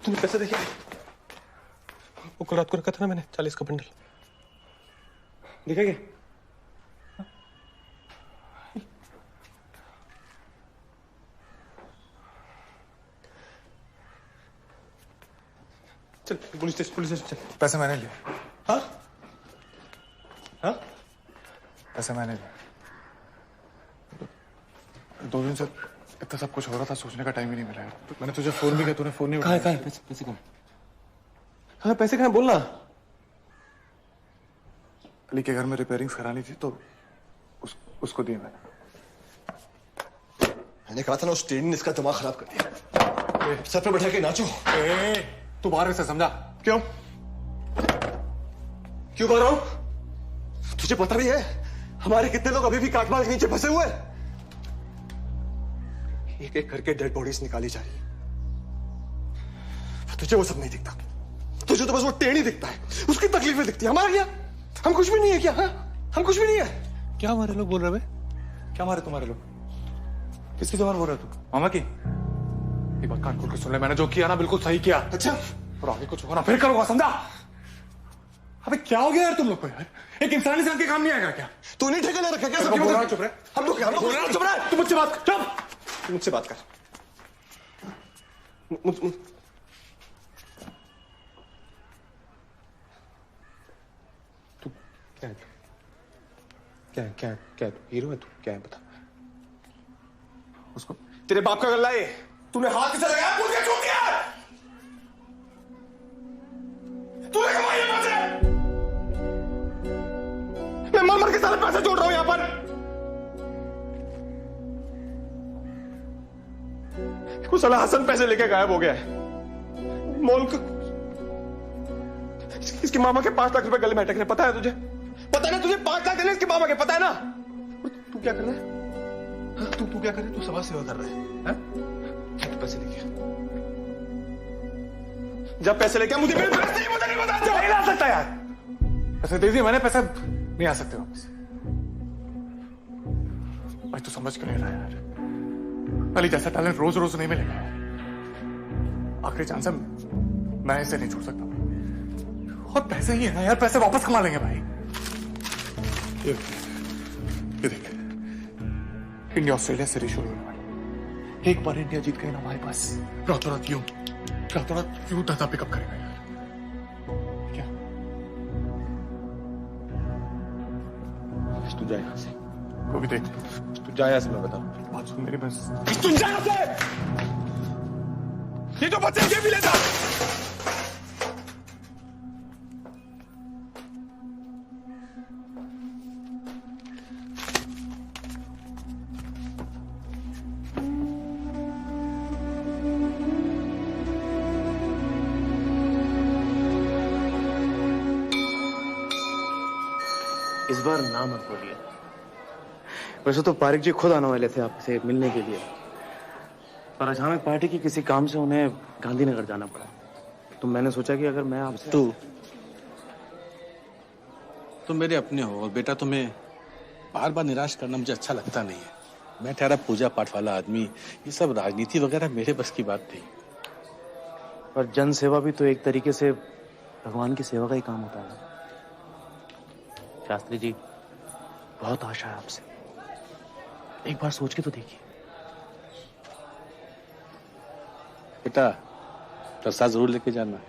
तूने पैसे देखे? वो कल रात को रखा था ना मैंने, 40 का बंडल। देखा क्या? चल पुलिस स्टेशन चल। पैसे मैंने लिए। हाँ हाँ पैसे मैंने लिए। 2 दिन से इतना सब कुछ हो रहा था, सोचने का टाइम ही नहीं मिला यार। मैंने तुझे फोन भी किया, तूने फोन नहीं उठाया। कहाँ है पैसे कहाँ? हाँ पैसे कहाँ बोलना। अली के घर में रिपेयरिंग्स करानी थी तो उसको दिए मैंने कहा था ना, उस ट्रेन ने इसका दिमाग खराब कर दिया। सर पे बैठा के नाचो। तू बाहर से समझा क्यों कर रहा हूं? तुझे पता भी है हमारे कितने लोग अभी भी काटमाल के नीचे फंसे हुए हैं? एक एक करके डेड बॉडीज निकाली जा रही है। तुझे वो सब नहीं दिखता, तुझे तो बस वो टेढ़ी दिखता है, उसकी तकलीफें दिखती है। हमारा क्या? हम कुछ भी नहीं है क्या? हाँ हम कुछ भी नहीं है क्या? हमारे लोग बोल रहे हैं? क्या हमारे तुम्हारे लोग? किसकी जबान बोल रहे हो तू? मामा की? एक बात कान खोल के सुन ले, मैंने जो किया ना बिल्कुल सही किया। अच्छा और आगे कुछ होगा ना फिर करूंगा, समझा? अबे क्या हो गया यार तुम लोग को यार? एक इंसानी जान के काम नहीं आएगा क्या? तू नहीं ठेका ले रखा क्या? बोल रहा चुप रहे। हम लोग चुप रहे। तू मुझसे बात कर। मुझसे बात कर। तू क्या है? क्या तू हीरो है? तू क्या है बता? उसको तेरे बाप का गल्ला है, तूने हाथ किसे लगाया? पूछ के छूट दिया। तूने कमाई है पैसे? मैं मर के सारे पैसे जोड़ रहा हूं यहां पर। कुछ साला हसन पैसे लेके गायब हो गया है। मॉल का इसके मामा के 5 लाख रुपए गले में अटक रहे, पता है तुझे? पता है ना तुझे? 5 लाख देने इसके मामा के, पता है ना? तू क्या कर रहा है? तू क्या कर रहा है? तू समाज सेवा कर रहा है? क्या पैसे लेके? जब पैसे लेके मुझे नहीं बता। नहीं ला सकता यार, पैसे दे दिए मैंने, पैसे नहीं आ सकते वापस। भाई तू समझ क्यों नहीं रहा यार? अली जैसा टैलेंट रोज रोज नहीं मिलेगा। आखिरी चांस है, मैं इसे नहीं छोड़ सकता। और पैसे ही है ना यार, पैसे वापस कमा लेंगे भाई। ये देख, इंडिया ऑस्ट्रेलिया सीरीज शुरू होने वाली। एक बार इंडिया जीत गई ना भाई, बस रातों रात यूं दादा पिकअप करेगा यार। क्या तू जा यहां से। वो भी देख, तू जा यहां से, मैं बता। बात सुन मेरी, बस तू जा यहां से। ये तो बच्चे के भी ले जा। इस बार ना मत बोलिए। वैसे तो पारिक जी खुद आने वाले थे आपसे मिलने के लिए, पर अचानक पार्टी की किसी काम से उन्हें गांधीनगर जाना पड़ा। तो मैंने सोचा कि अगर मैं आपसे तुम मेरे अपने हो और बेटा तुम्हें बार बार निराश करना मुझे अच्छा लगता नहीं है। मैं ठहरा पूजा पाठ वाला आदमी, ये सब राजनीति वगैरह मेरे बस की बात नहीं। पर जन सेवा भी तो एक तरीके से भगवान की सेवा का ही काम होता है। शास्त्री जी, बहुत आशा है आपसे, एक बार सोच के तो देखिए। बेटा प्रसाद जरूर लेके जाना,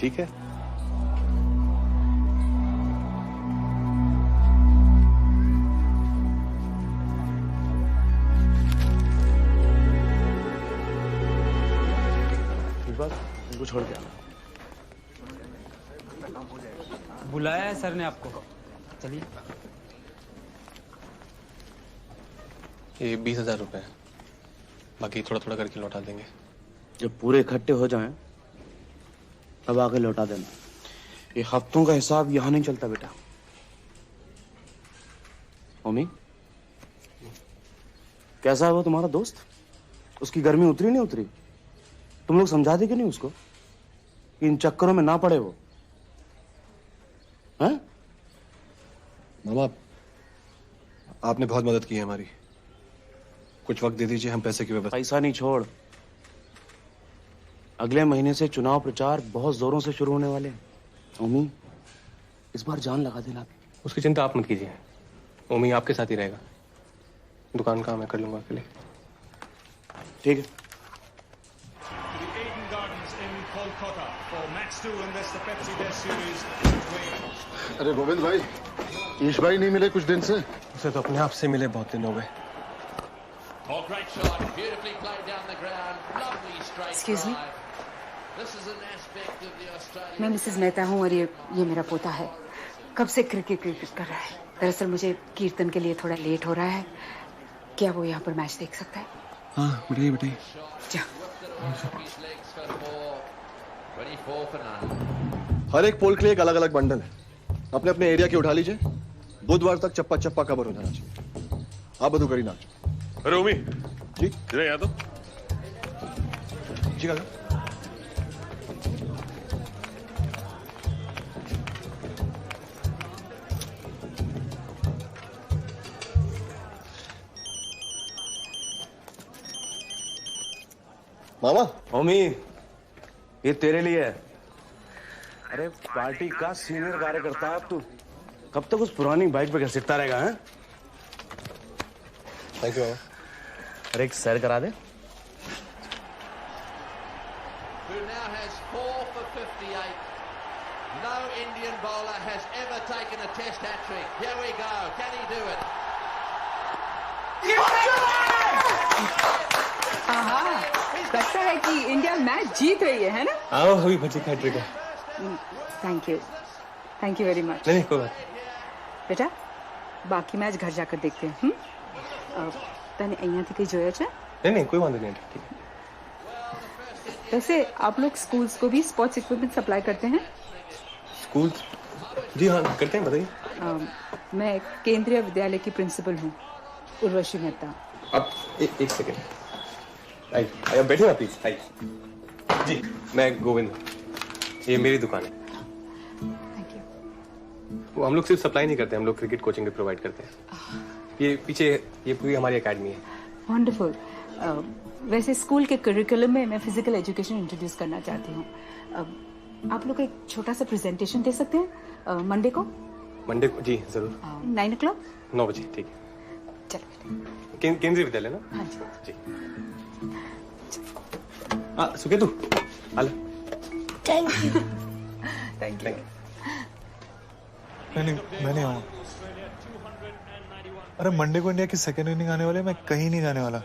ठीक है? इनको छोड़ के आना। बुलाया है सर ने आपको, चलिए। ये 20,000 रुपए है, बाकी थोड़ा थोड़ा करके लौटा देंगे। जब पूरे इकट्ठे हो जाएं, तब आके लौटा देना। ये हफ्तों का हिसाब यहाँ नहीं चलता बेटा। मम्मी, कैसा है वो तुम्हारा दोस्त? उसकी गर्मी उतरी नहीं उतरी? तुम लोग समझा दी कि नहीं उसको कि इन चक्करों में ना पड़े वो? हैं? मामा, आपने बहुत मदद की है हमारी, कुछ वक्त दे दीजिए, हम पैसे की व्यवस्था। पैसा नहीं छोड़, अगले महीने से चुनाव प्रचार बहुत जोरों से शुरू होने वाले हैं। ओमी, इस बार जान लगा देना। उसकी चिंता आप मत कीजिए, ओमी आपके साथ ही रहेगा। दुकान का मैं कर लूंगा अकेले। ठीक है। अरे गोविंद भाई, ईश भाई नहीं मिले कुछ दिन से? उसे तो अपने आप से मिले बहुत दिन हो गए। एक्सक्यूज मी, मैं मिसेस मेहता हूँ और ये मेरा पोता है। कब से क्रिकेट कर रहा है। दरअसल मुझे कीर्तन के लिए थोड़ा लेट हो रहा है, क्या वो यहाँ पर मैच देख सकता है? हाँ बताइए बताइए। हर एक पोल के लिए एक अलग अलग बंडल है, अपने अपने एरिया की उठा लीजिए। बुधवार तक चप्पा चप्पा कवर हो जाना चाहिए। आप बधु करी नाच। अरे उमी जी इधर यहाँ तो जी काका। मामा। ओमी, ये तेरे लिए है। अरे पार्टी का सीनियर कार्यकर्ता है तू, कब तक उस पुरानी बाइक पे घसीटता रहेगा? हैं? Thank you. अरे एक सैर करा दे। Who now has 4 for 58. No Indian bowler has ever taken a test hat-trick. Here we go. Can he do it? लगता है कि इंडिया मैच जीत रही है ना? आओ हुई बच्ची का ट्रिक है। Thank you very much. नहीं कोई बात। बेटा बाकी मैच घर जाकर देखते हैं। तने અહીંયાથી કઈ જોયા છે? नहीं कोई बात नहीं, ठीक है। वैसे आप लोग स्कूल्स को भी स्पोर्ट्स इक्विपमेंट सप्लाई करते हैं? स्कूल? जी हाँ करते हैं, बताइए। मैं केंद्रीय विद्यालय की प्रिंसिपल हूँ, उर्वशी मेहता। आप एक सेकेंड आइए, बैठिए ना प्लीज। आइए जी, मैं गोविंद, ये मेरी दुकान है। Thank you. वो हम लोग सिर्फ सप्लाई नहीं करते, हम लोग क्रिकेट कोचिंग भी प्रोवाइड करते हैं। ये पीछे ये पूरी हमारी एकेडमी है। वंडरफुल। वैसे स्कूल के करिकुलम में मैं फिजिकल एजुकेशन इंट्रोड्यूस करना चाहती हूँ। आप लोग एक छोटा सा प्रेजेंटेशन दे सकते हैं मंडे को? मंडे को? जी जरूर। 9 o'clock? 9 बजे, ठीक है। चलो। केंद्रीय विद्यालय ना? हाँ जी। हाँ सुखे तू आला। Thank you. Thank you. नहीं मैं नहीं आऊँ। अरे मंडे को इंडिया की सेकेंड इनिंग आने वाले, मैं कहीं नहीं जाने वाला।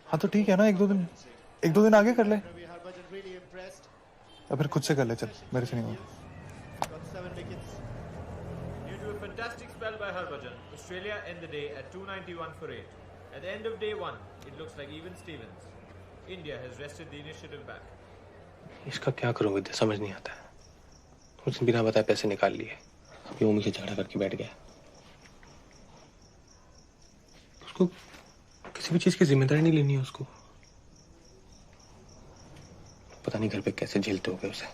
हाँ तो ठीक है ना, एक दो दिन आगे कर ले, या फिर खुद से कर ले। चल मेरे से नहीं होगा। Fantastic spell by Harbhajan. Australia end the day at 291 for 8. At the end of day 1, it looks like even Stevens. India has wrested the initiative back. इसका क्या करूं विद्या, समझ नहीं आता है। उसने बिना बताए पैसे निकाल लिए, अभी ओमी से झगड़ा करके बैठ गया। उसको किसी भी चीज की जिम्मेदारी नहीं लेनी है उसको। पता नहीं घर पे कैसे झेलते हो गए उसे।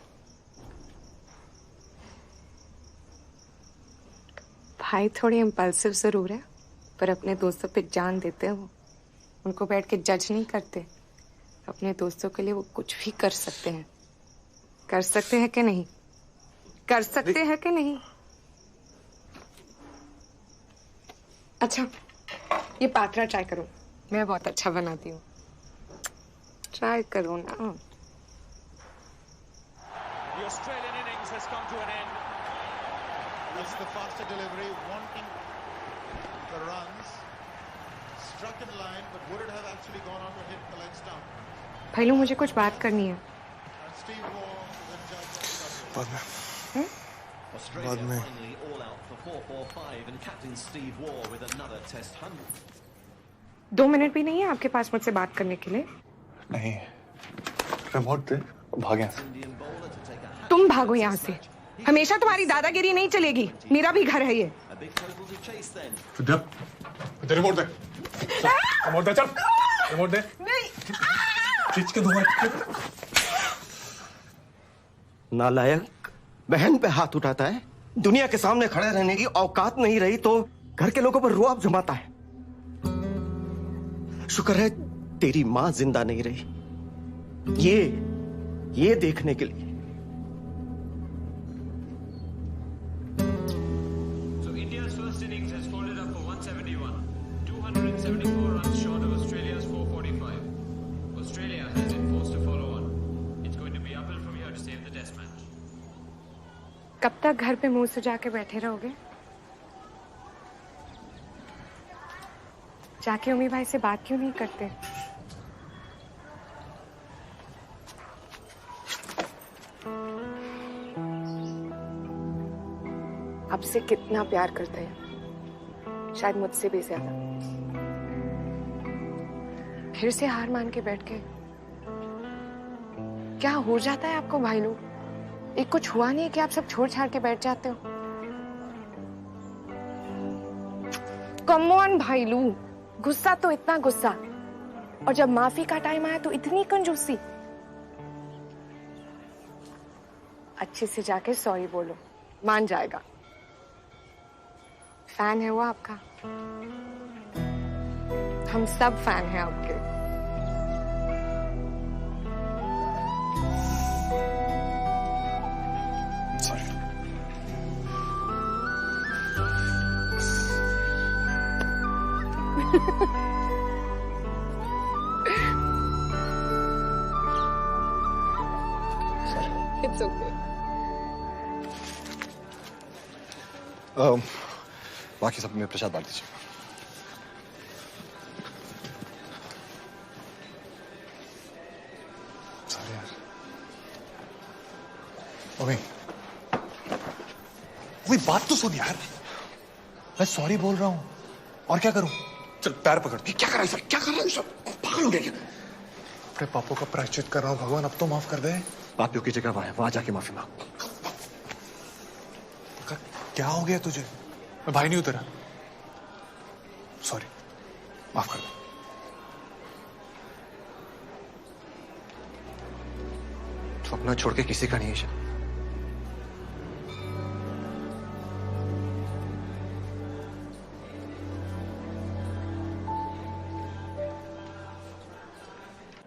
भाई थोड़े इम्पल्सिव जरूर है, पर अपने दोस्तों पे जान देते हैं वो। उनको बैठ के जज नहीं करते, अपने दोस्तों के लिए वो कुछ भी कर सकते हैं। कर सकते हैं कि नहीं? कर सकते हैं कि नहीं? अच्छा, ये पात्रा ट्राई करो, मैं बहुत अच्छा बनाती हूँ। ट्राई करो ना। The Australian innings has come to an end. This is the faster delivery, wanting the runs. Struck in line, but would it have actually gone on to hit the leg stump? भाईलू, मुझे कुछ बात करनी है। बाद में। बाद में। 2 minute भी नहीं है आपके पास मुझसे बात करने के लिए? नहीं, रिमोट दे, भागे। तुम भागो यहाँ से। हमेशा तुम्हारी दादागिरी नहीं चलेगी। मेरा भी घर है ये। रिमोट दे। रिमोट दे, चल। रिमोट दे। नहीं। खींच के दो। नालायक, बहन पे हाथ उठाता है। दुनिया के सामने खड़े रहने की औकात नहीं रही तो घर के लोगों पर रुआब जमाता है। शुक्र है तेरी मां जिंदा नहीं रही, ये देखने के लिए। So India's first innings has folded up for 171, 274 runs short of Australia's 445. Australia has been forced to follow on. It's going to be uphill from here to save the test match. कब तक घर पे मुंह सजा के बैठे रहोगे? जाके उमी भाई से बात क्यों नहीं करते? आपसे कितना प्यार करते हैं, शायद मुझसे भी ज्यादा। फिर से हार मान के बैठ गए। क्या हो जाता है आपको भाईलू? एक कुछ हुआ नहीं है कि आप सब छोड़ छाड़ के बैठ जाते हो। कम ऑन भाईलू, गुस्सा तो इतना गुस्सा, और जब माफी का टाइम आया तो इतनी कंजूसी। अच्छे से जाके सॉरी बोलो, मान जाएगा। फैन है वो आपका। हम सब फैन हैं आपके। It's okay. बाकी सब में प्रसाद बांट दीजिए। सारे यार। ओए, बात तो सुन यार। मैं सॉरी बोल रहा हूँ, और क्या करूँ? चल पैर पकड़। क्या कर रहा है सर? क्या कर रहा है सर? पागल हो गया क्या? अपने पापों का प्रायश्चित कर रहा हूँ भगवान, अब तो माफ कर दे। पापियों की जगह वहां जाके माफी मांग। क्या हो गया तुझे? मैं भाई नहीं हूं तेरा। सॉरी, माफ कर दो। तो अपना छोड़ के किसी का नहीं है।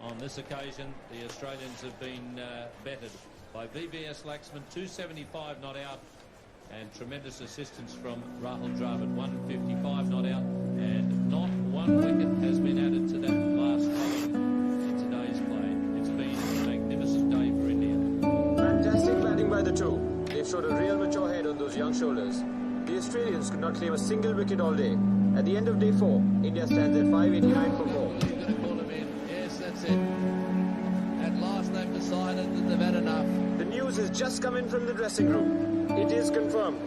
On this occasion, the Australians have been bettered by VVS Laxman, 275 not out, and tremendous assistance from Rahul Dravid, 155 not out, and not one wicket has been added to that last over in today's play. It's been a magnificent day for India. Fantastic batting by the two. They've showed a real mature head on those young shoulders. The Australians could not claim a single wicket all day. At the end of day 4, India stands at 589 for 4. Yes, that's it. At last they've decided that they've had enough. The news has just come in from the dressing room. It is confirmed.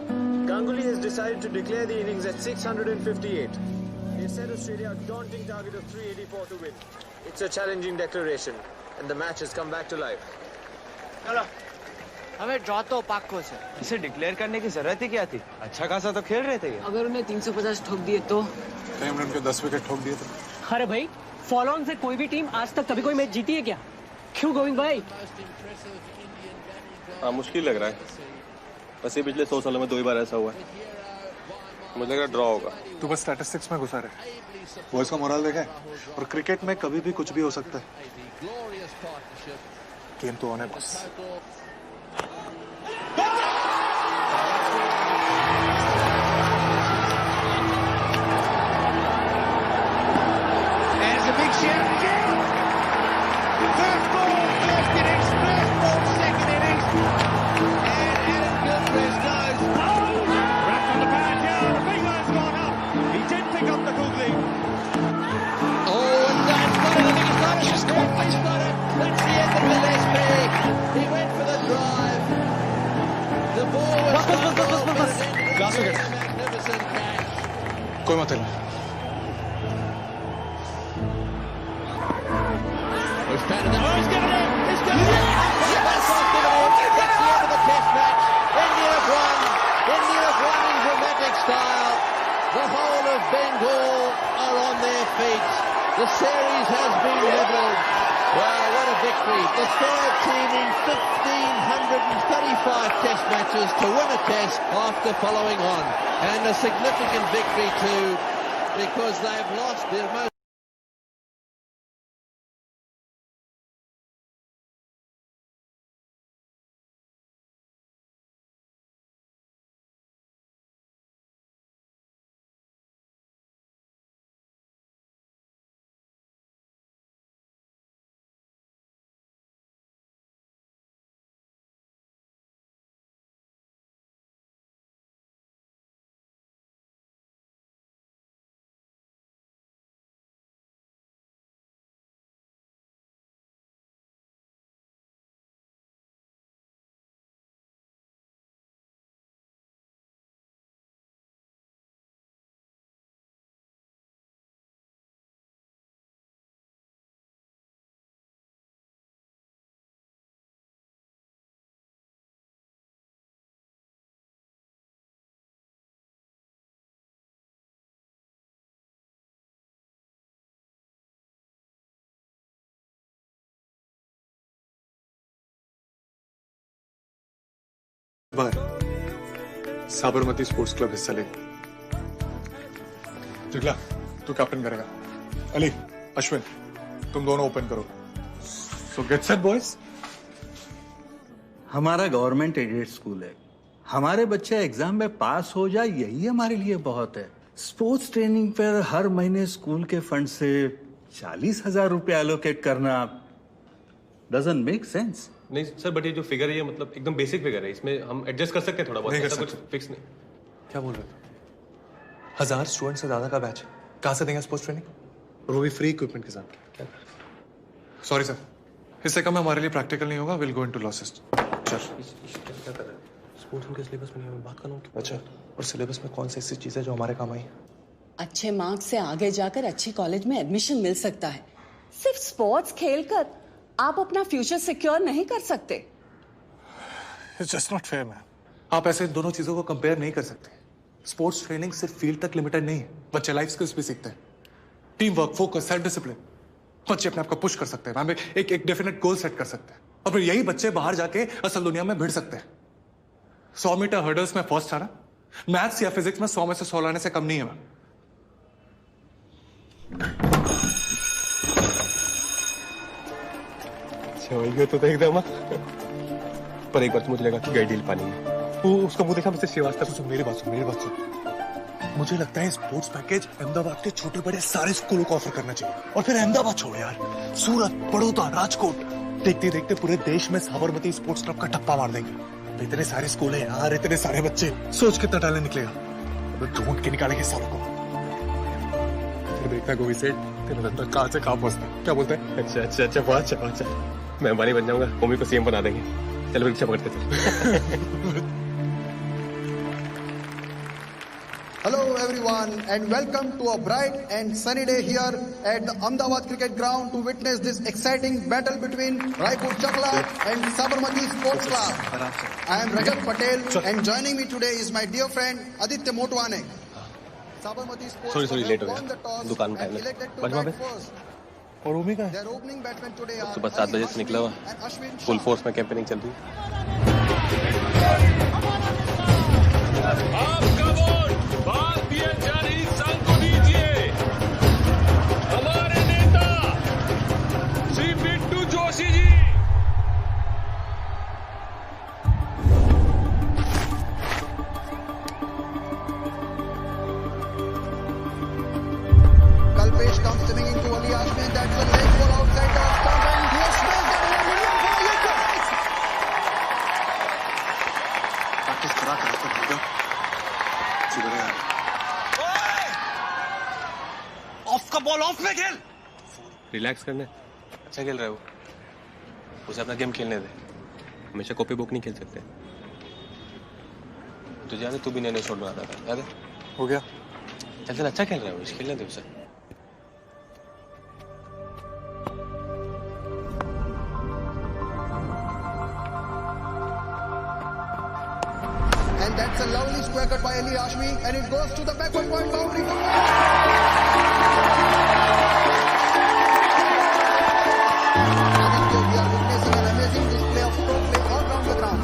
Ganguly has decided to declare the innings at 658. They've set Australia a daunting target of 384 to win. It's a challenging declaration, and the match has come back to life. हमें draw तो पाक्को से। इसे declare करने की जरूरत ही क्या थी? अच्छा खासा तो खेल रहे थे ये। अगर उन्हें 350 ठोक दिए तो? कहीं हमने उनके 10 विकेट ठोक दिए तो? अरे भाई, फॉलो ऑन से कोई भी टीम आज तक कभी कोई मैच जीती है क्या? क्यों गोविंद भाई? हाँ, मुश्किल लग रहा है। वैसे पिछले 100 सालों में 2 ही बार ऐसा हुआ है। मुझे लग रहा ड्रॉ होगा। तू बस स्टैटिस्टिक्स में घुसा रहे। बॉयज का मोरल देखा है? और क्रिकेट में कभी भी कुछ भी हो सकता है। गेम तो ऑन है बस। There's a big shout again. First ball, first innings, first ball, second innings. And Adam Gilchrist goes. Wrapped on the pad, yeah, the big man's gone up. He did pick up the googly. Oh, and that's got it. I think he's got it. He's got it. That's the end of Gillespie. He went for the drive. The ball was class wicket. कोई मत हिला। He's given it. He's given it. That's not given it. That's the end of the test match. India have won. India have won in dramatic style. The whole of Bengal are on their feet. The series has been levelled. Wow, what a victory. The third team in 1,535 test matches to win a test after following on. And a significant victory too, because they've lost their most bar Sabarmati sports club हिस्सा ले। जिगला तू captain करेगा। अली, अश्विन तुम दोनों open करो। सो get set boys. हमारा government aided school है। हमारे बच्चे एग्जाम में पास हो जाए यही हमारे लिए बहुत है। स्पोर्ट्स ट्रेनिंग पर हर महीने स्कूल के फंड से 40,000 रुपए एलोकेट करना डजंट मेक सेंस। नहीं सर, बट ये जो फिगर है ये मतलब एकदम बेसिक फिगर है, इसमें हम एडजस्ट कर सकते हैं थोड़ा बहुत। नहीं कर कुछ सकते। फिक्स नहीं। क्या बोल रहे हो? 1000 स्टूडेंट से ज्यादा का बैच कहां से देंगे स्पोर्ट्स ट्रेनिंग? और वो भी फ्री इक्विपमेंट के साथ। सॉरी सर, इससे कम हमारे लिए प्रैक्टिकल नहीं होगा। Will go into losses. चल क्या कर रहा है? स्पोर्ट्स उनके सिलेबस में नहीं है, मैं बात करूँ। अच्छा, और सिलेबस में कौन सी ऐसी चीजें जो हमारे काम आई? अच्छे मार्क्स से आगे जाकर अच्छी कॉलेज में एडमिशन मिल सकता है। सिर्फ स्पोर्ट्स खेलकर आप अपना फ्यूचर सिक्योर नहीं कर सकते। It's just not fair man. आप ऐसे दोनों चीजों को कंपेयर नहीं कर सकते। स्पोर्ट्स ट्रेनिंग सिर्फ फील्ड तक लिमिटेड नहीं है। बच्चे लाइफ स्किल्स भी सीखते हैं। Team work, focus, self discipline. बच्चे अपने आप को पुश कर सकते हैं, एक डेफिनेट गोल सेट कर सकते हैं, और फिर यही बच्चे बाहर जाके असल दुनिया में भिड़ सकते हैं। 100 मीटर हर्डल्स में फर्स्ट आना मैथ्स या फिजिक्स में 100 में से 100 लाने से कम नहीं है मैम। तो एकदम, पर एक बार तो मुझे लगा कि गई डील पानी है। वो उसका मुंह देखा मिस्टर श्रीवास्तव। मेरी बात सुन। मुझे लगता है स्पोर्ट्स पैकेज अहमदाबाद के छोटे बड़े सारे स्कूलों को ऑफर करना चाहिए। और फिर अहमदाबाद छोड़ यार, सूरत, बड़ौदा, राजकोट, देखते देखते पूरे देश में साबरमती स्पोर्ट्स क्लब का टप्पा मार देंगे। इतने सारे स्कूल हैं यार, इतने सारे बच्चे, सोच कितना टैलेंट निकलेगा। ढूंढ के निकालेंगे सालों को। देखना गोभी सेठ, तेरा धंधा कहाँ से कहाँ पहुँचता है। क्या बोलता है? अच्छा, बहुत अच्छा। मैं अंबानी बन जाऊंगा, भूमि को सीएम बना देंगे। चलो रिक्शा पकड़ते चल। Hello everyone and welcome to a bright and sunny day here at the Ahmedabad Cricket Ground to witness this exciting battle between Raipur Chakla and Sabarmati Sports Club. I am Rajat Patel and joining me today is my dear friend Aditya Motwane. Sabarmati Sports Club late हो गया, दुकान में time लगा। और ओमी का Their opening batsman today are सुबह 7 बजे से निकला हुआ, फुल फोर्स में कैंपेनिंग चल रही है। आपका वोट भारतीय जनता संघ को दीजिए। coming into Ali Hashmi, and that's a leg ball outside the stump, and he has smashed that over medium for a yellow. Practice करा तो ठीक है सुधर यार ऑफ का बॉल ऑफ में खेल। रिलैक्स करने अच्छा खेल रहा है वो, उसे अपना गेम खेलने दे। हमेशा कॉपी बुक नहीं खेल सकते। तुझे याद है तू भी नए शॉट बनाता था, याद है? हो गया। चल चल अच्छा खेल रहा है वो, खेलने दे उसे। And that's a lovely square cut by Ali Hashmi, and it goes to the backward point boundary for we are witnessing an amazing display of stroke play all around the ground.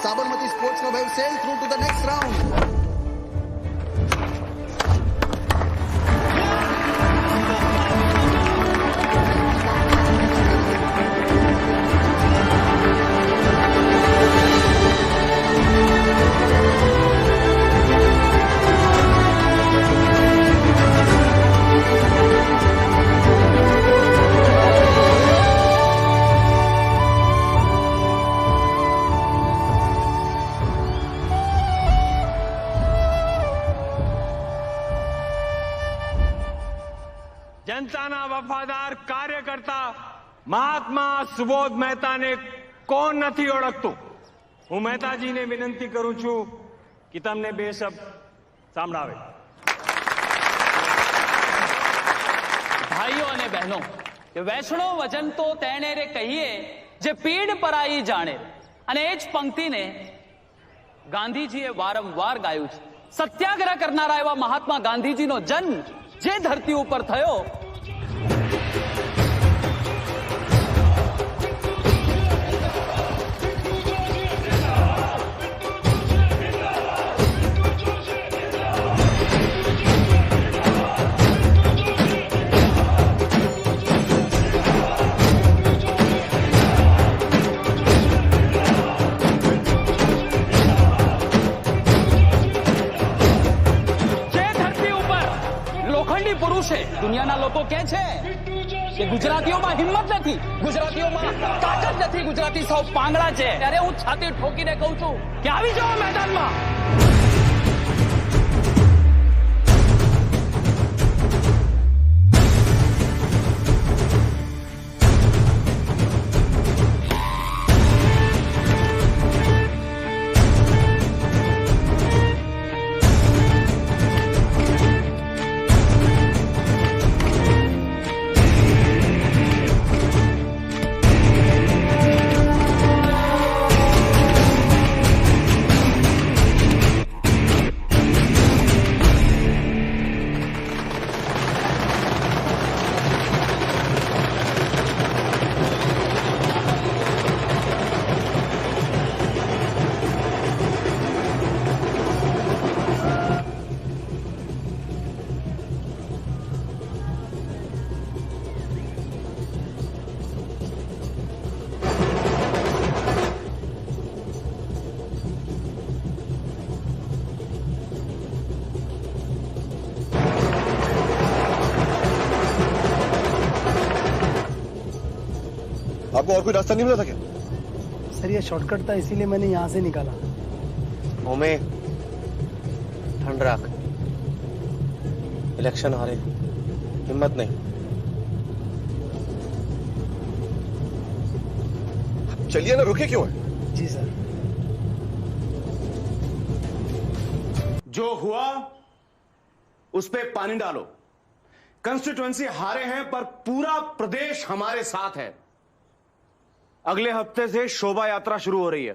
Sabarmati Sports Club have sailed through to the next round. जनताना वफादार कार्यकर्ता महात्मा सुबोध મહેતા ને કોણ નથી ઓળખતું? હું મહેતાજીને વિનંતી કરું છું કે તમને બે શબ્દ સંભળાવે। ભાઈઓ અને બહેનો, વૈષ્ણો વજન તો તેણે રે કહીએ જે પીડ પરાઈ જાણે, અને એ જ પંક્તિને ગાંધીજીએ વારંવાર ગાયું છે। સત્યાગ્રહ કરનારા એવા મહાત્મા ગાંધીજીનો જન્મ જે ધરતી ઉપર થયો, દુનિયાના લોકો કહે છે કે ગુજરાતીઓમાં હિંમત નથી, ગુજરાતીઓમાં તાકાત નથી, ગુજરાતી સૌ પાંગડા છે। ત્યારે હું છાતી ઠોકીને કહું છું કે આવી જાઓ મેદાનમાં। आपको और कोई रास्ता नहीं मिला था क्या? सर ये शॉर्टकट था, इसीलिए मैंने यहाँ से निकाला। ओमे ठंड रख, इलेक्शन हारे, हिम्मत नहीं। चलिए ना, रुके क्यों है? जी सर। जो हुआ उस पे पानी डालो। कंस्टिट्यूएंसी हारे हैं पर पूरा प्रदेश हमारे साथ है। अगले हफ्ते से शोभा यात्रा शुरू हो रही है।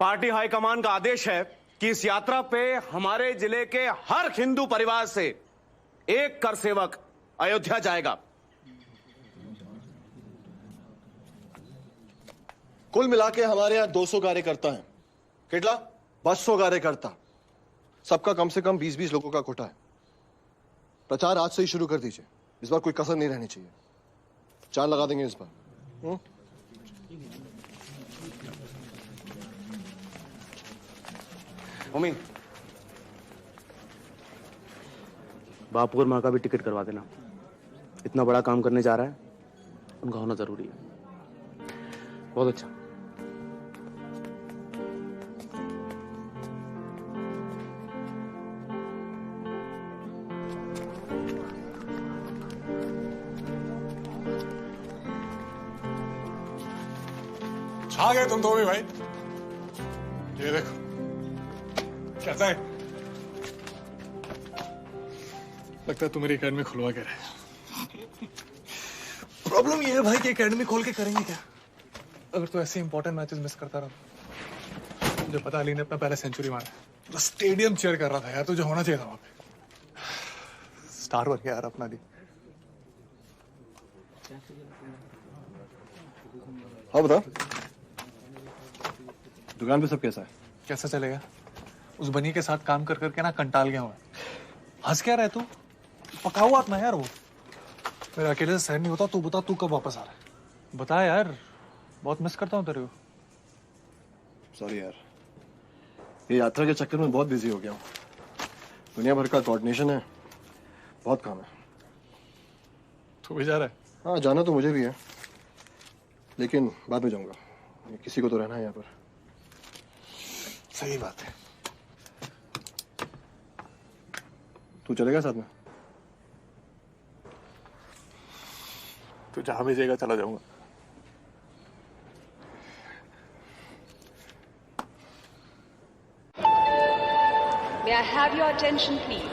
पार्टी हाईकमान का आदेश है कि इस यात्रा पे हमारे जिले के हर हिंदू परिवार से एक कर सेवक अयोध्या जाएगा। कुल मिला के हमारे यहाँ 200 कार्यकर्ता हैं। कितना? 200 कार्यकर्ता। सबका कम से कम 20-20 लोगों का कोटा है। प्रचार आज से ही शुरू कर दीजिए। इस बार कोई कसर नहीं रहनी चाहिए। चार लगा देंगे इस बार। मम्मी, बापू और माँ का भी टिकट करवा देना। इतना बड़ा काम करने जा रहा है, उनका होना जरूरी है। बहुत अच्छा। छा गए तुम तो भी भाई। ये देखो कैसा है। लगता है तुम मेरी एकेडमी खुलवा के रहे। प्रॉब्लम ये है भाई कि एकेडमी खोल के करेंगे क्या अगर तू ऐसे इंपॉर्टेंट मैचेस मिस करता रहा। मुझे पता अली ने अपना पहला सेंचुरी मारा, पूरा स्टेडियम चीयर कर रहा था यार। तुझे होना चाहिए था वहां पे। स्टार बन गया यार अपना अली। हाँ बता, दुकान पे सब कैसा है? कैसा चलेगा? उस बनी के साथ काम कर करके ना कंटाल गया हुआ। हंस क्या रहे तू? पका हुआ ना यार वो। मेरा अकेले से सहन नहीं होता। तू बता, तू कब वापस आ रहा है? बता यार, बहुत मिस करता हूँ तेरे को। सॉरी यार, ये यात्रा के चक्कर में बहुत बिजी हो गया हूँ। दुनिया भर का कोऑर्डिनेशन है, बहुत काम है। तू भी जा रहा है? हाँ, जाना तो मुझे भी है, लेकिन बाद में जाऊंगा। किसी को तो रहना है यहाँ पर। सही बात है। तू चलेगा साथ में? तू जहां भेजेगा चला जाऊंगा। May I have your attention, please?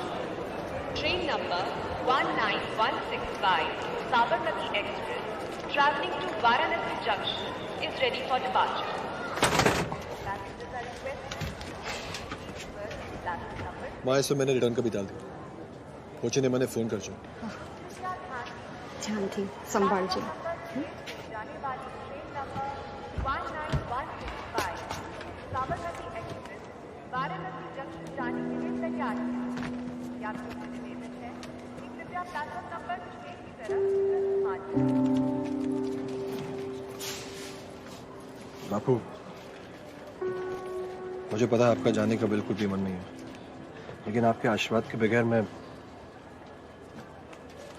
Train number 19165, Sabarmati Express, traveling to Varanasi Junction, is ready for departure. Passengers are requested. First, number. माँ, इसमें मैंने रिटर्न का भी डाल दिया। पहुंचे ने मैंने फोन कर चुका। ध्यान थी, संभाल जी। जाने वाली train number 19165, Sabarmati express, Varanasi junction जाने के लिए तैयार है। यात्रियों से निवेदन है कि कृपया प्लेटफॉर्म नंबर 6 की तरफ मार्च। बापू, मुझे पता है आपका जाने का बिल्कुल भी मन नहीं है, लेकिन आपके आशीर्वाद के बगैर मैं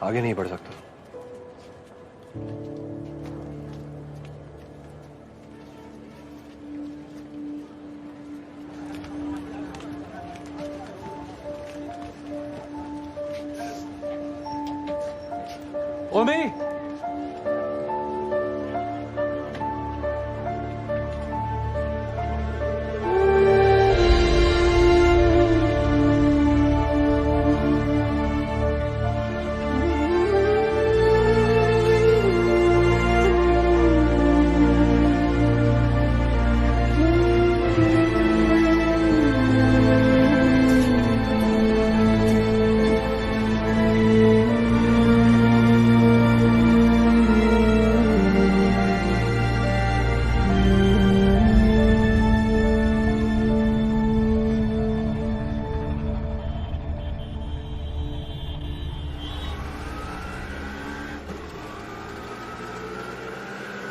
आगे नहीं बढ़ सकता। ओमी,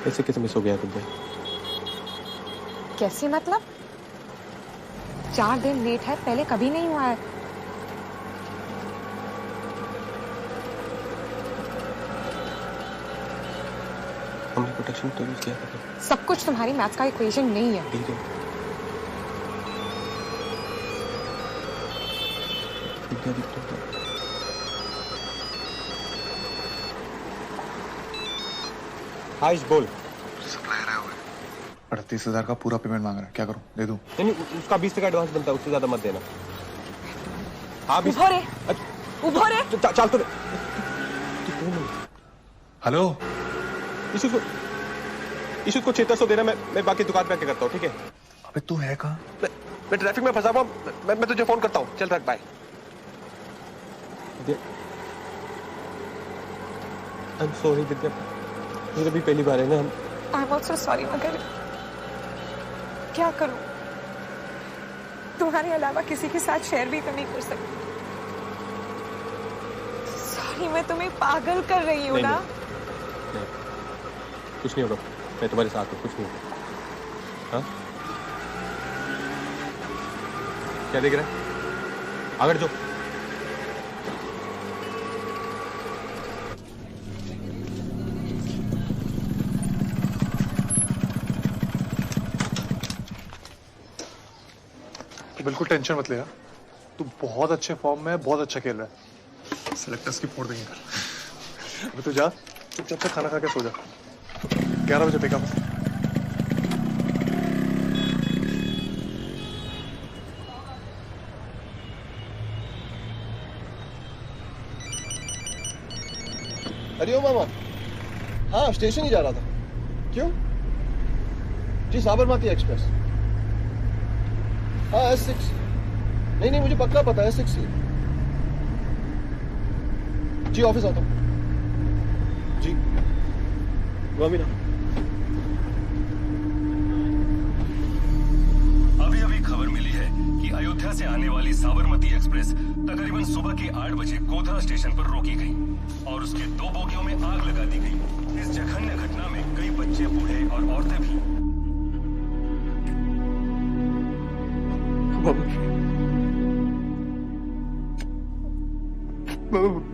ऐसे कैसे मिस हो गया तुमसे? कैसे मतलब? 4 दिन लेट है, पहले कभी नहीं हुआ है। हमने प्रोटेक्शन तो यूज किया था। सब कुछ तुम्हारी मैथ्स का इक्वेशन नहीं है। ठीक है, आयुष बोल। सप्लायर आया हुआ है, 38,000 का पूरा पेमेंट मांग रहा है, क्या करूं? दे दूं? नहीं, उसका 20% एडवांस बनता है, उससे ज्यादा मत देना। हाँ, उभो रे, उभो रे। चल तो। हेलो, इशू को 600 देना, मैं बाकी दुकान पे आके करता हूँ, ठीक है? अबे तू है कहाँ? मैं ट्रैफिक में फंसा हुआ, मैं तुझे फोन करता हूँ। चल रख, bye. I am sorry Divya, मेरी भी पहली बार है ना। आई एम ऑल्सो सॉरी, मगर क्या करूं? तुम्हारे अलावा किसी के साथ शेयर भी तो नहीं कर सकती। सॉरी, मैं तुम्हें पागल कर रही हूँ ना। नहीं, कुछ नहीं होगा, मैं तुम्हारे साथ हूँ, कुछ नहीं होगा। हाँ, क्या देख रहा है? आगे जो बिल्कुल टेंशन मत ले यार, तू बहुत अच्छे फॉर्म में है, बहुत अच्छा खेल रहा है। सेलेक्टर्स की फोड़ देंगे कल। अबे तू जा, चुपचाप से खाना खा के सो जा। 11 बजे पिकअप। हरिओम मामा। हाँ, स्टेशन ही जा रहा था। क्यों? जी, साबरमती एक्सप्रेस। हाँ, S6। नहीं, मुझे पक्का पता है, S6 ही। जी, ऑफिस आता हूँ। जी, गोविंदा। अभी खबर मिली है कि अयोध्या से आने वाली साबरमती एक्सप्रेस तकरीबन सुबह के 8 बजे गोधरा स्टेशन पर रोकी गई और उसके 2 बोगियों में आग लगा दी गई। इस जघन्य घटना में कई बच्चे, बूढ़े और औरतें भी।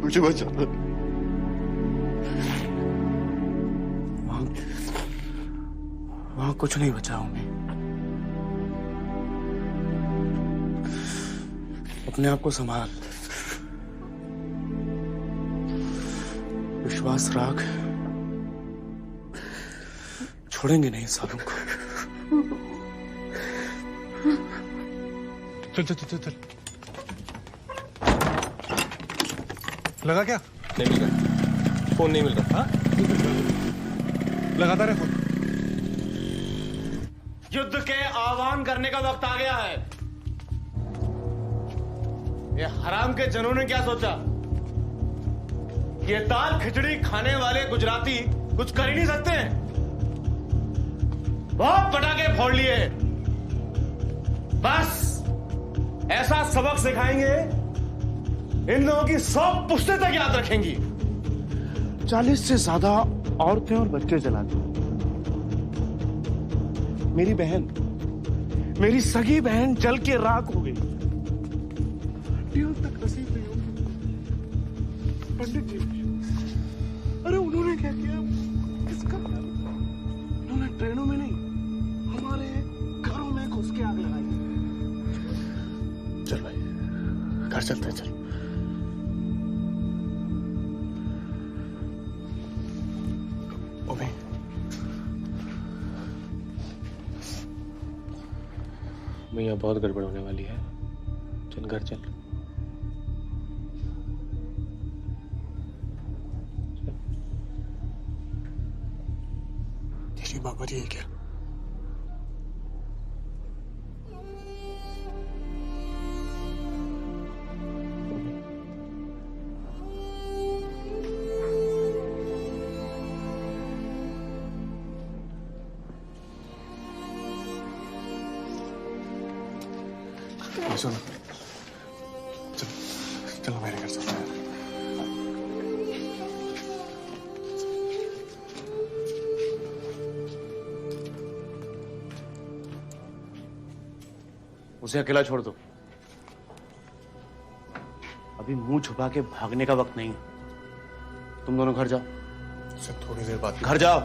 मुझे बचाना। वहां कुछ नहीं बचा हूं मैं। अपने आप को संभाल, विश्वास रख, छोड़ेंगे नहीं सालों को। चल। लगा क्या? नहीं मिल रहा, फोन नहीं मिल रहा। हाँ? लगाता रहे फोन। युद्ध के आह्वान करने का वक्त आ गया है। ये हराम के जनों ने क्या सोचा? ये दाल खिचड़ी खाने वाले गुजराती कुछ कर ही नहीं सकते हैं। बहुत पटाखे फोड़ लिए, बस ऐसा सबक सिखाएंगे इन लोगों की 100 पुश्तें तक याद रखेंगी। 40 से ज्यादा औरतें और बच्चे जला दिए। मेरी बहन, मेरी सगी बहन जल के राख हो गई। हड्डियों तक नसीब नहीं होगी। पंडित जी, अरे उन्होंने क्या किया? किसका? उन्होंने ट्रेनों में नहीं, हमारे घरों में घुस के आग लगाई। चल भाई, घर चलते हैं, चल। भैया बहुत गड़बड़ होने वाली है, चल घर चल। तेरी माँ मरी है क्या? सुनो, चलो मेरे घर चलते हैं। उसे अकेला छोड़ दो। अभी मुंह छुपा के भागने का वक्त नहीं है। तुम दोनों घर जाओ। थोड़ी देर बाद घर जाओ।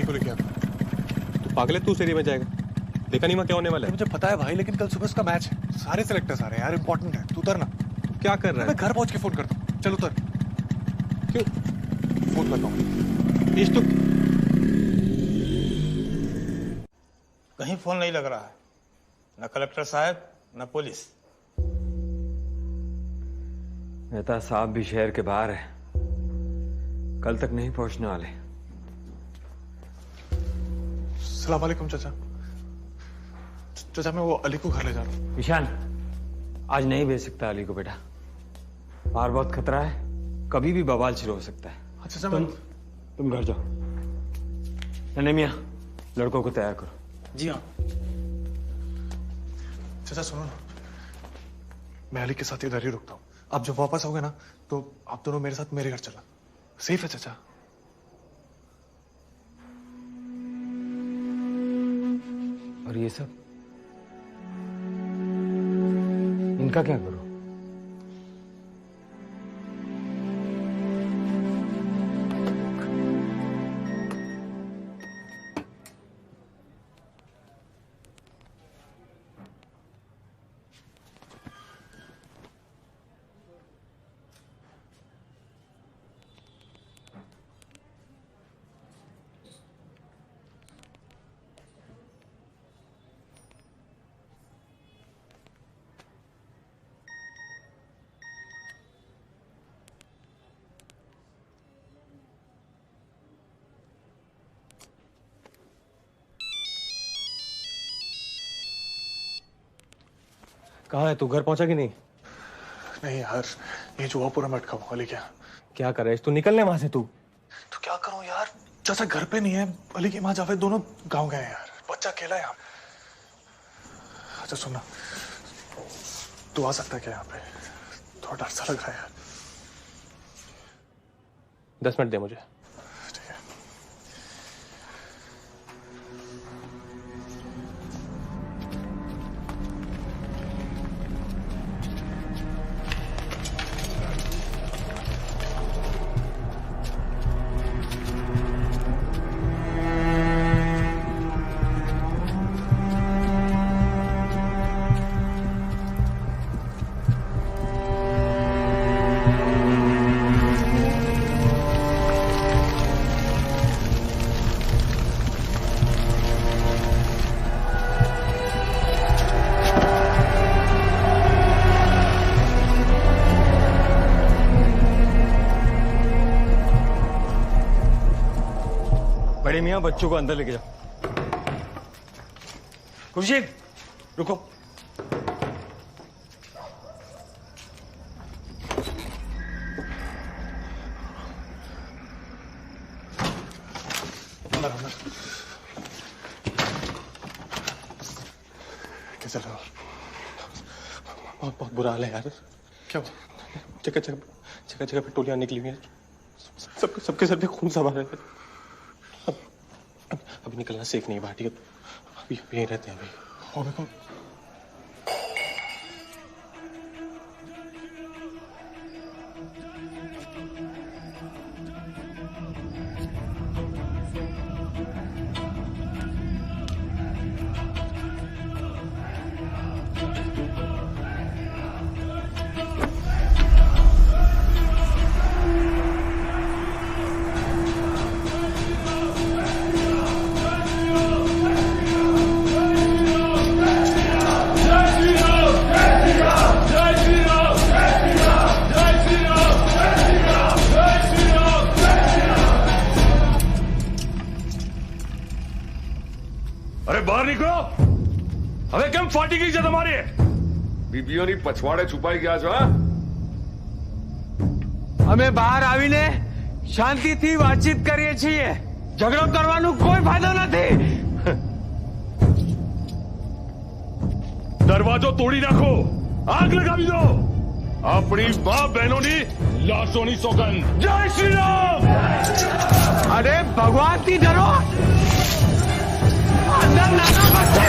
को लेके आता। तू पागल है, तू स्टेडियम में जाएगा? देखा नहीं मैं क्या होने वाला है? मुझे पता है भाई, लेकिन कल सुबह उसका मैच है, सारे सेलेक्टर्स आ रहे हैं यार, इंपॉर्टेंट है। तू उतर ना। क्या कर रहा है? मैं घर पहुंच के फोन करता हूँ। चल उतर। क्यों? फोन करता हूँ। तो कहीं फोन नहीं लग रहा है, न कलेक्टर साहब न पुलिस। मेहता साहब भी शहर के बाहर है, कल तक नहीं पहुंचने वाले। सलाम वालेकुम चाचा। चाचा मैं वो अली को घर ले जा रहा हूँ। ईशान, आज नहीं भेज सकता अली को बेटा, बाहर बहुत खतरा है, कभी भी बवाल शुरू हो सकता है। अच्छा तुम घर जाओ। नन्हे मियां, लड़कों को तैयार करो। जी हाँ। चाचा सुनो ना, मैं अली के साथ इधर ही रुकता हूँ। आप जब वापस आओगे ना तो आप दोनों मेरे साथ मेरे घर चला। सेफ है चाचा? और ये सब इनका क्या करूं? कहाँ है तू? घर पहुंचा कि नहीं? नहीं यार, ये जुआ पूरा मैं अटका हुआ। अली क्या कर रहा है? तू निकलने वहां से। तू तो क्या करूं यार, चाचा घर पे नहीं है, अली की माँ जावेद दोनों गांव गए यार, बच्चा अकेला है यहाँ। अच्छा सुनना, तू आ सकता है क्या यहाँ पे? थोड़ा डर सा लग रहा है यार। 10 मिनट दे मुझे। बड़े मियां, बच्चों को अंदर लेके जाओ। खुर्शीद रुको। क्या चल रहा है? बहुत बुरा हाल है यार। क्या? जगह जगह पे टोलियां निकली हुई हैं, सबके सर पे खून सवार है। अभी निकलना सेफ नहीं है बाहर, ठीक है? अभी यहीं रहते हैं अभी। अरे बाहर निकलो, હવે કેમ ફાટી ગઈ છે તમારી? બીબીઓની પછવાડે છુપાઈ ગયા છો? હા, અમે બહાર આવીને શાંતિથી વાતચીત કરીએ છીએ, ઝઘડો કરવાનો કોઈ ફાયદો નથી। દરવાજો તોડી નાખો, આગ લગાવી દો, આપણી મા બહેનોની લાશોની સોગંદ। જય શ્રી રામ। अरे भगवान की डरो, अंदर नाना बच्चे।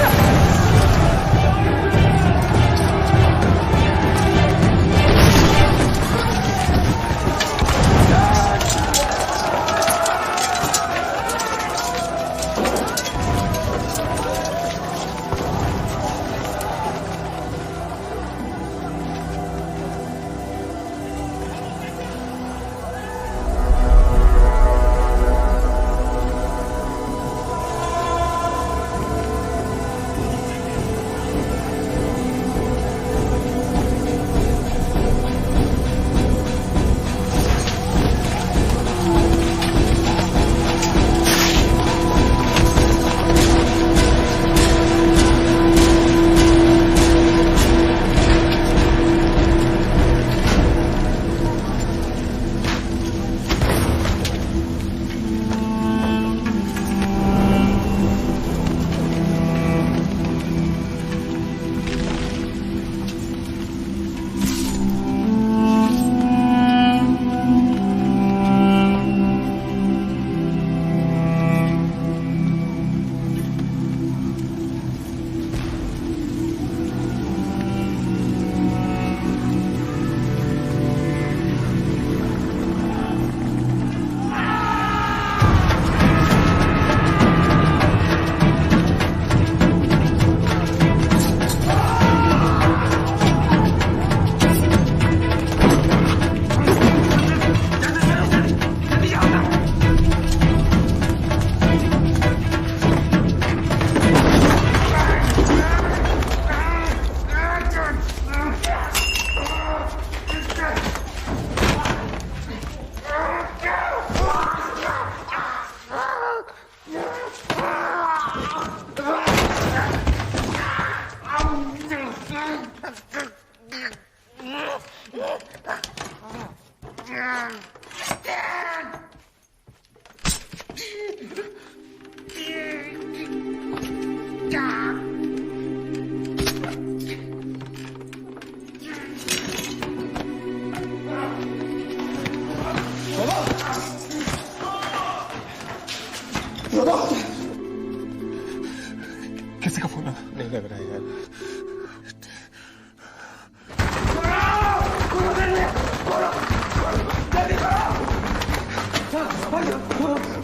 किसी का फोन नहीं लग रहा है यार।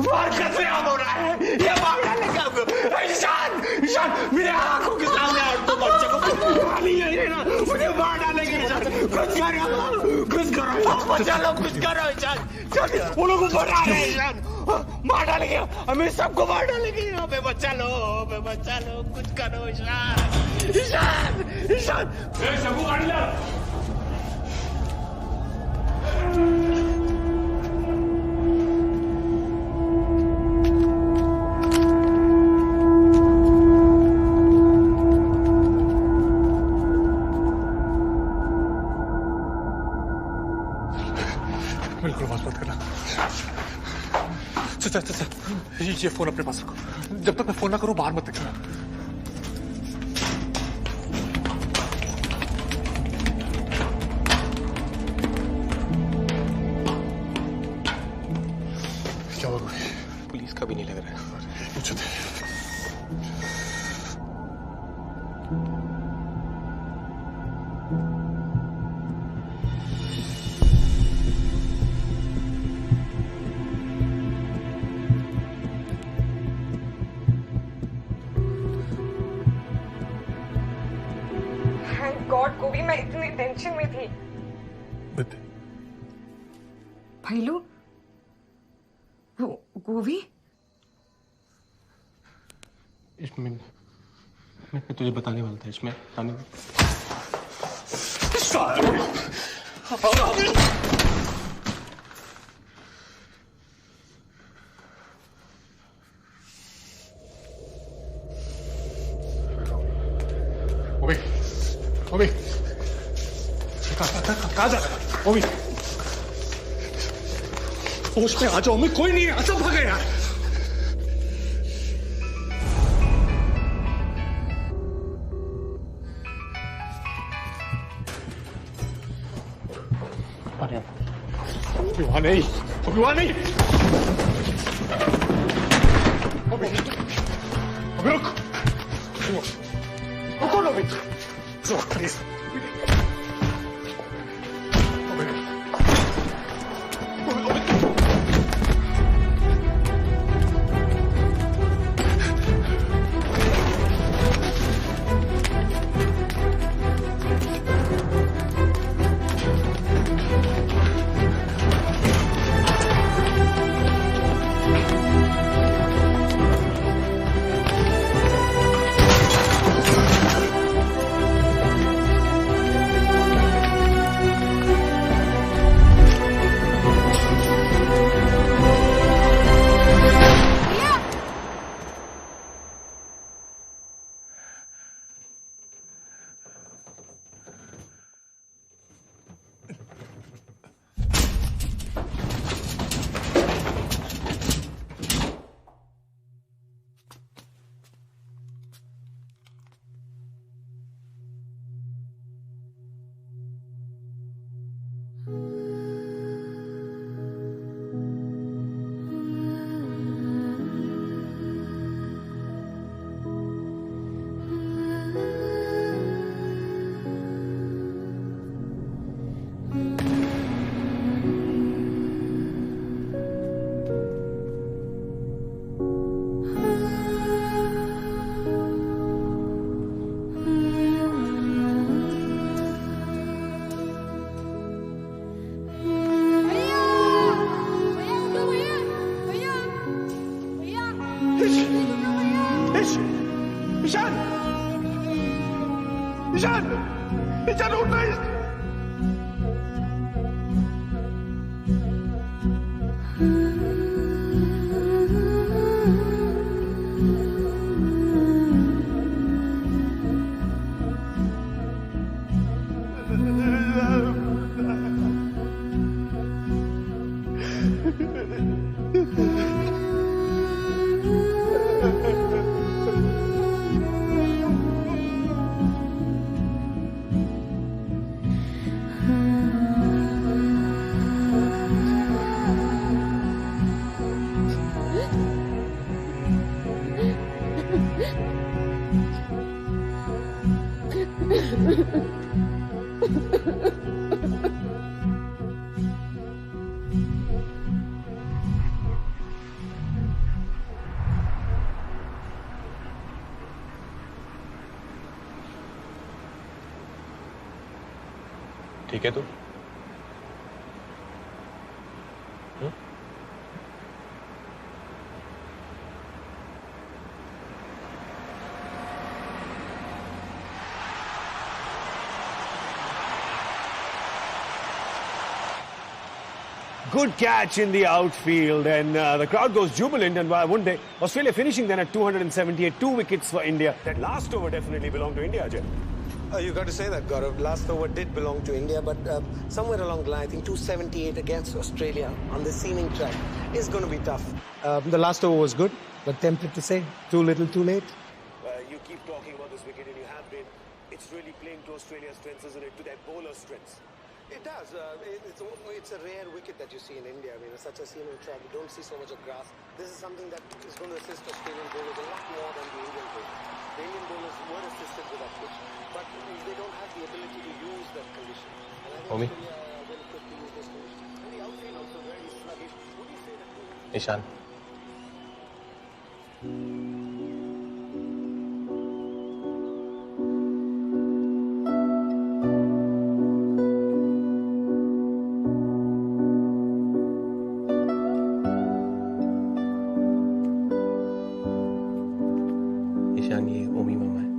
मार कैसे याद हो रहा है? ये मार डालने का ईशान, ईशान मेरे आंखों के सामने आज तो बच्चे को पानी नहीं देना, मुझे मार डालेंगे ईशान। कुछ करो, कुछ करो, बच्चा लोग कुछ करो ईशान। वो लोग ऊपर आ रहे हैं ईशान, मार डालेंगे, हमें सबको मार डालेंगे। अबे बच्चा लो, कुछ करो ईशान, ईशान, ईशान। सबको गाड़ी ला। बिल्कुल बात मत करना। चल ये फोन अपने पास रखो, जब तक मैं फोन ना करूं बाहर मत निकलना। क्या हुआ? पुलिस का भी नहीं लग रहा है। पूछो थे। गॉड गोभी, मैं इतनी टेंशन में थी। भैलू, गोभी, इसमें मैं तुझे बताने वाला था, इसमें आने ओबी, कहाँ जा रहा है? ओबी, होश में आ जाओ, मैं कोई नहीं है, सब भागे यार। वहां नहीं, वहां नहीं। रुक, रुको ना भाई, प्लीज। ईशान उठ नहीं। ठीक है तू? Good catch in the outfield, and the crowd goes jubilant. And why wouldn't they? Australia finishing then at 278, 2 wickets for India. That last over definitely belonged to India, Ajay. You got to say that, Gaurav. Last over did belong to India, but somewhere along the line, I think 278 against Australia on the seaming track is going to be tough. The last over was good, but tempted to say, too little, too late. You keep talking about this wicket, and you have been. It's really playing to Australia's strengths, isn't it? To their bowler strengths. It does. It's a rare wicket that you see in India. I mean, it's such a seaming track. You don't see so much of grass. This is something that is going to assist Australian bowlers a lot more than the Indian bowlers. The Indian bowlers were assisted with that pitch, but they don't have the ability to use that condition. And I think Homie. Australia will quickly use this condition. And the outfield also very sluggish. Would you say that? Ishan Ishan ये ओमी मामा है।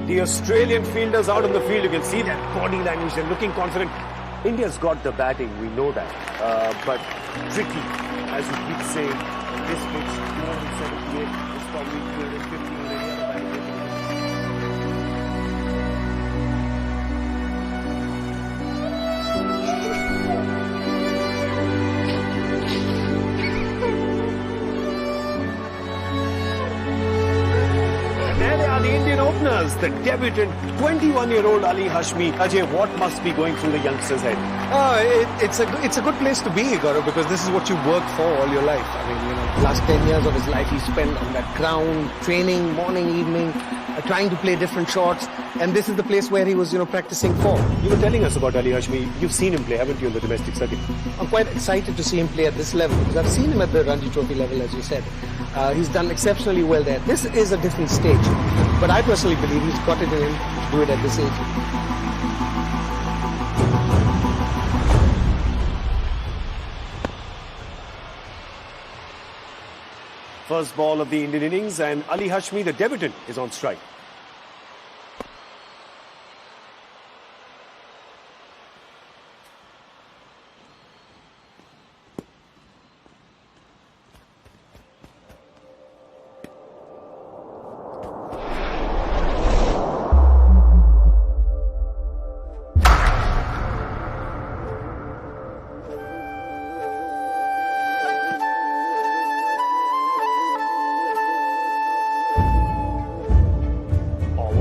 The Australian fielders out on the field, you can see that body language, they're looking confident. India's got the batting, we know that. But tricky, as you keep saying, this pitch, 278 is probably 250 in any other batting. The Indian openers, the debutant 21-year-old Ali Hashmi. Ajay, what must be going through the youngster's head? It's a good place to be, Gaurav, because this is what you worked for all your life. I mean, the last 10 years of his life he spent on that ground, training, morning, evening, trying to play different shots. And this is the place where he was, practicing for. You were telling us about Ali Hashmi. You've seen him play, haven't you, in the domestic circuit? I'm quite excited to see him play at this level, because I've seen him at the Ranji Trophy level, as you said. He's done exceptionally well there. This is a different stage. But I personally believe he's got it in him to do it at this age. First ball of the Indian innings, and Ali Hashmi, the debutant, is on strike.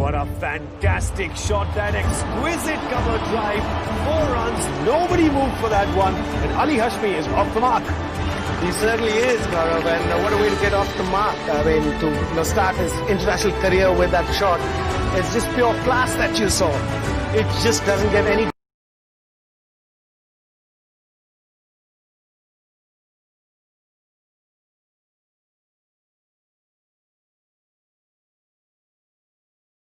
What a fantastic shot, that exquisite cover drive. 4 runs, nobody moved for that one, and Ali Hashmi is off the mark. He certainly is, Gaurav, and what a way to get off the mark. I mean, to start his international career with that shot. It's just pure class that you saw. It just doesn't get any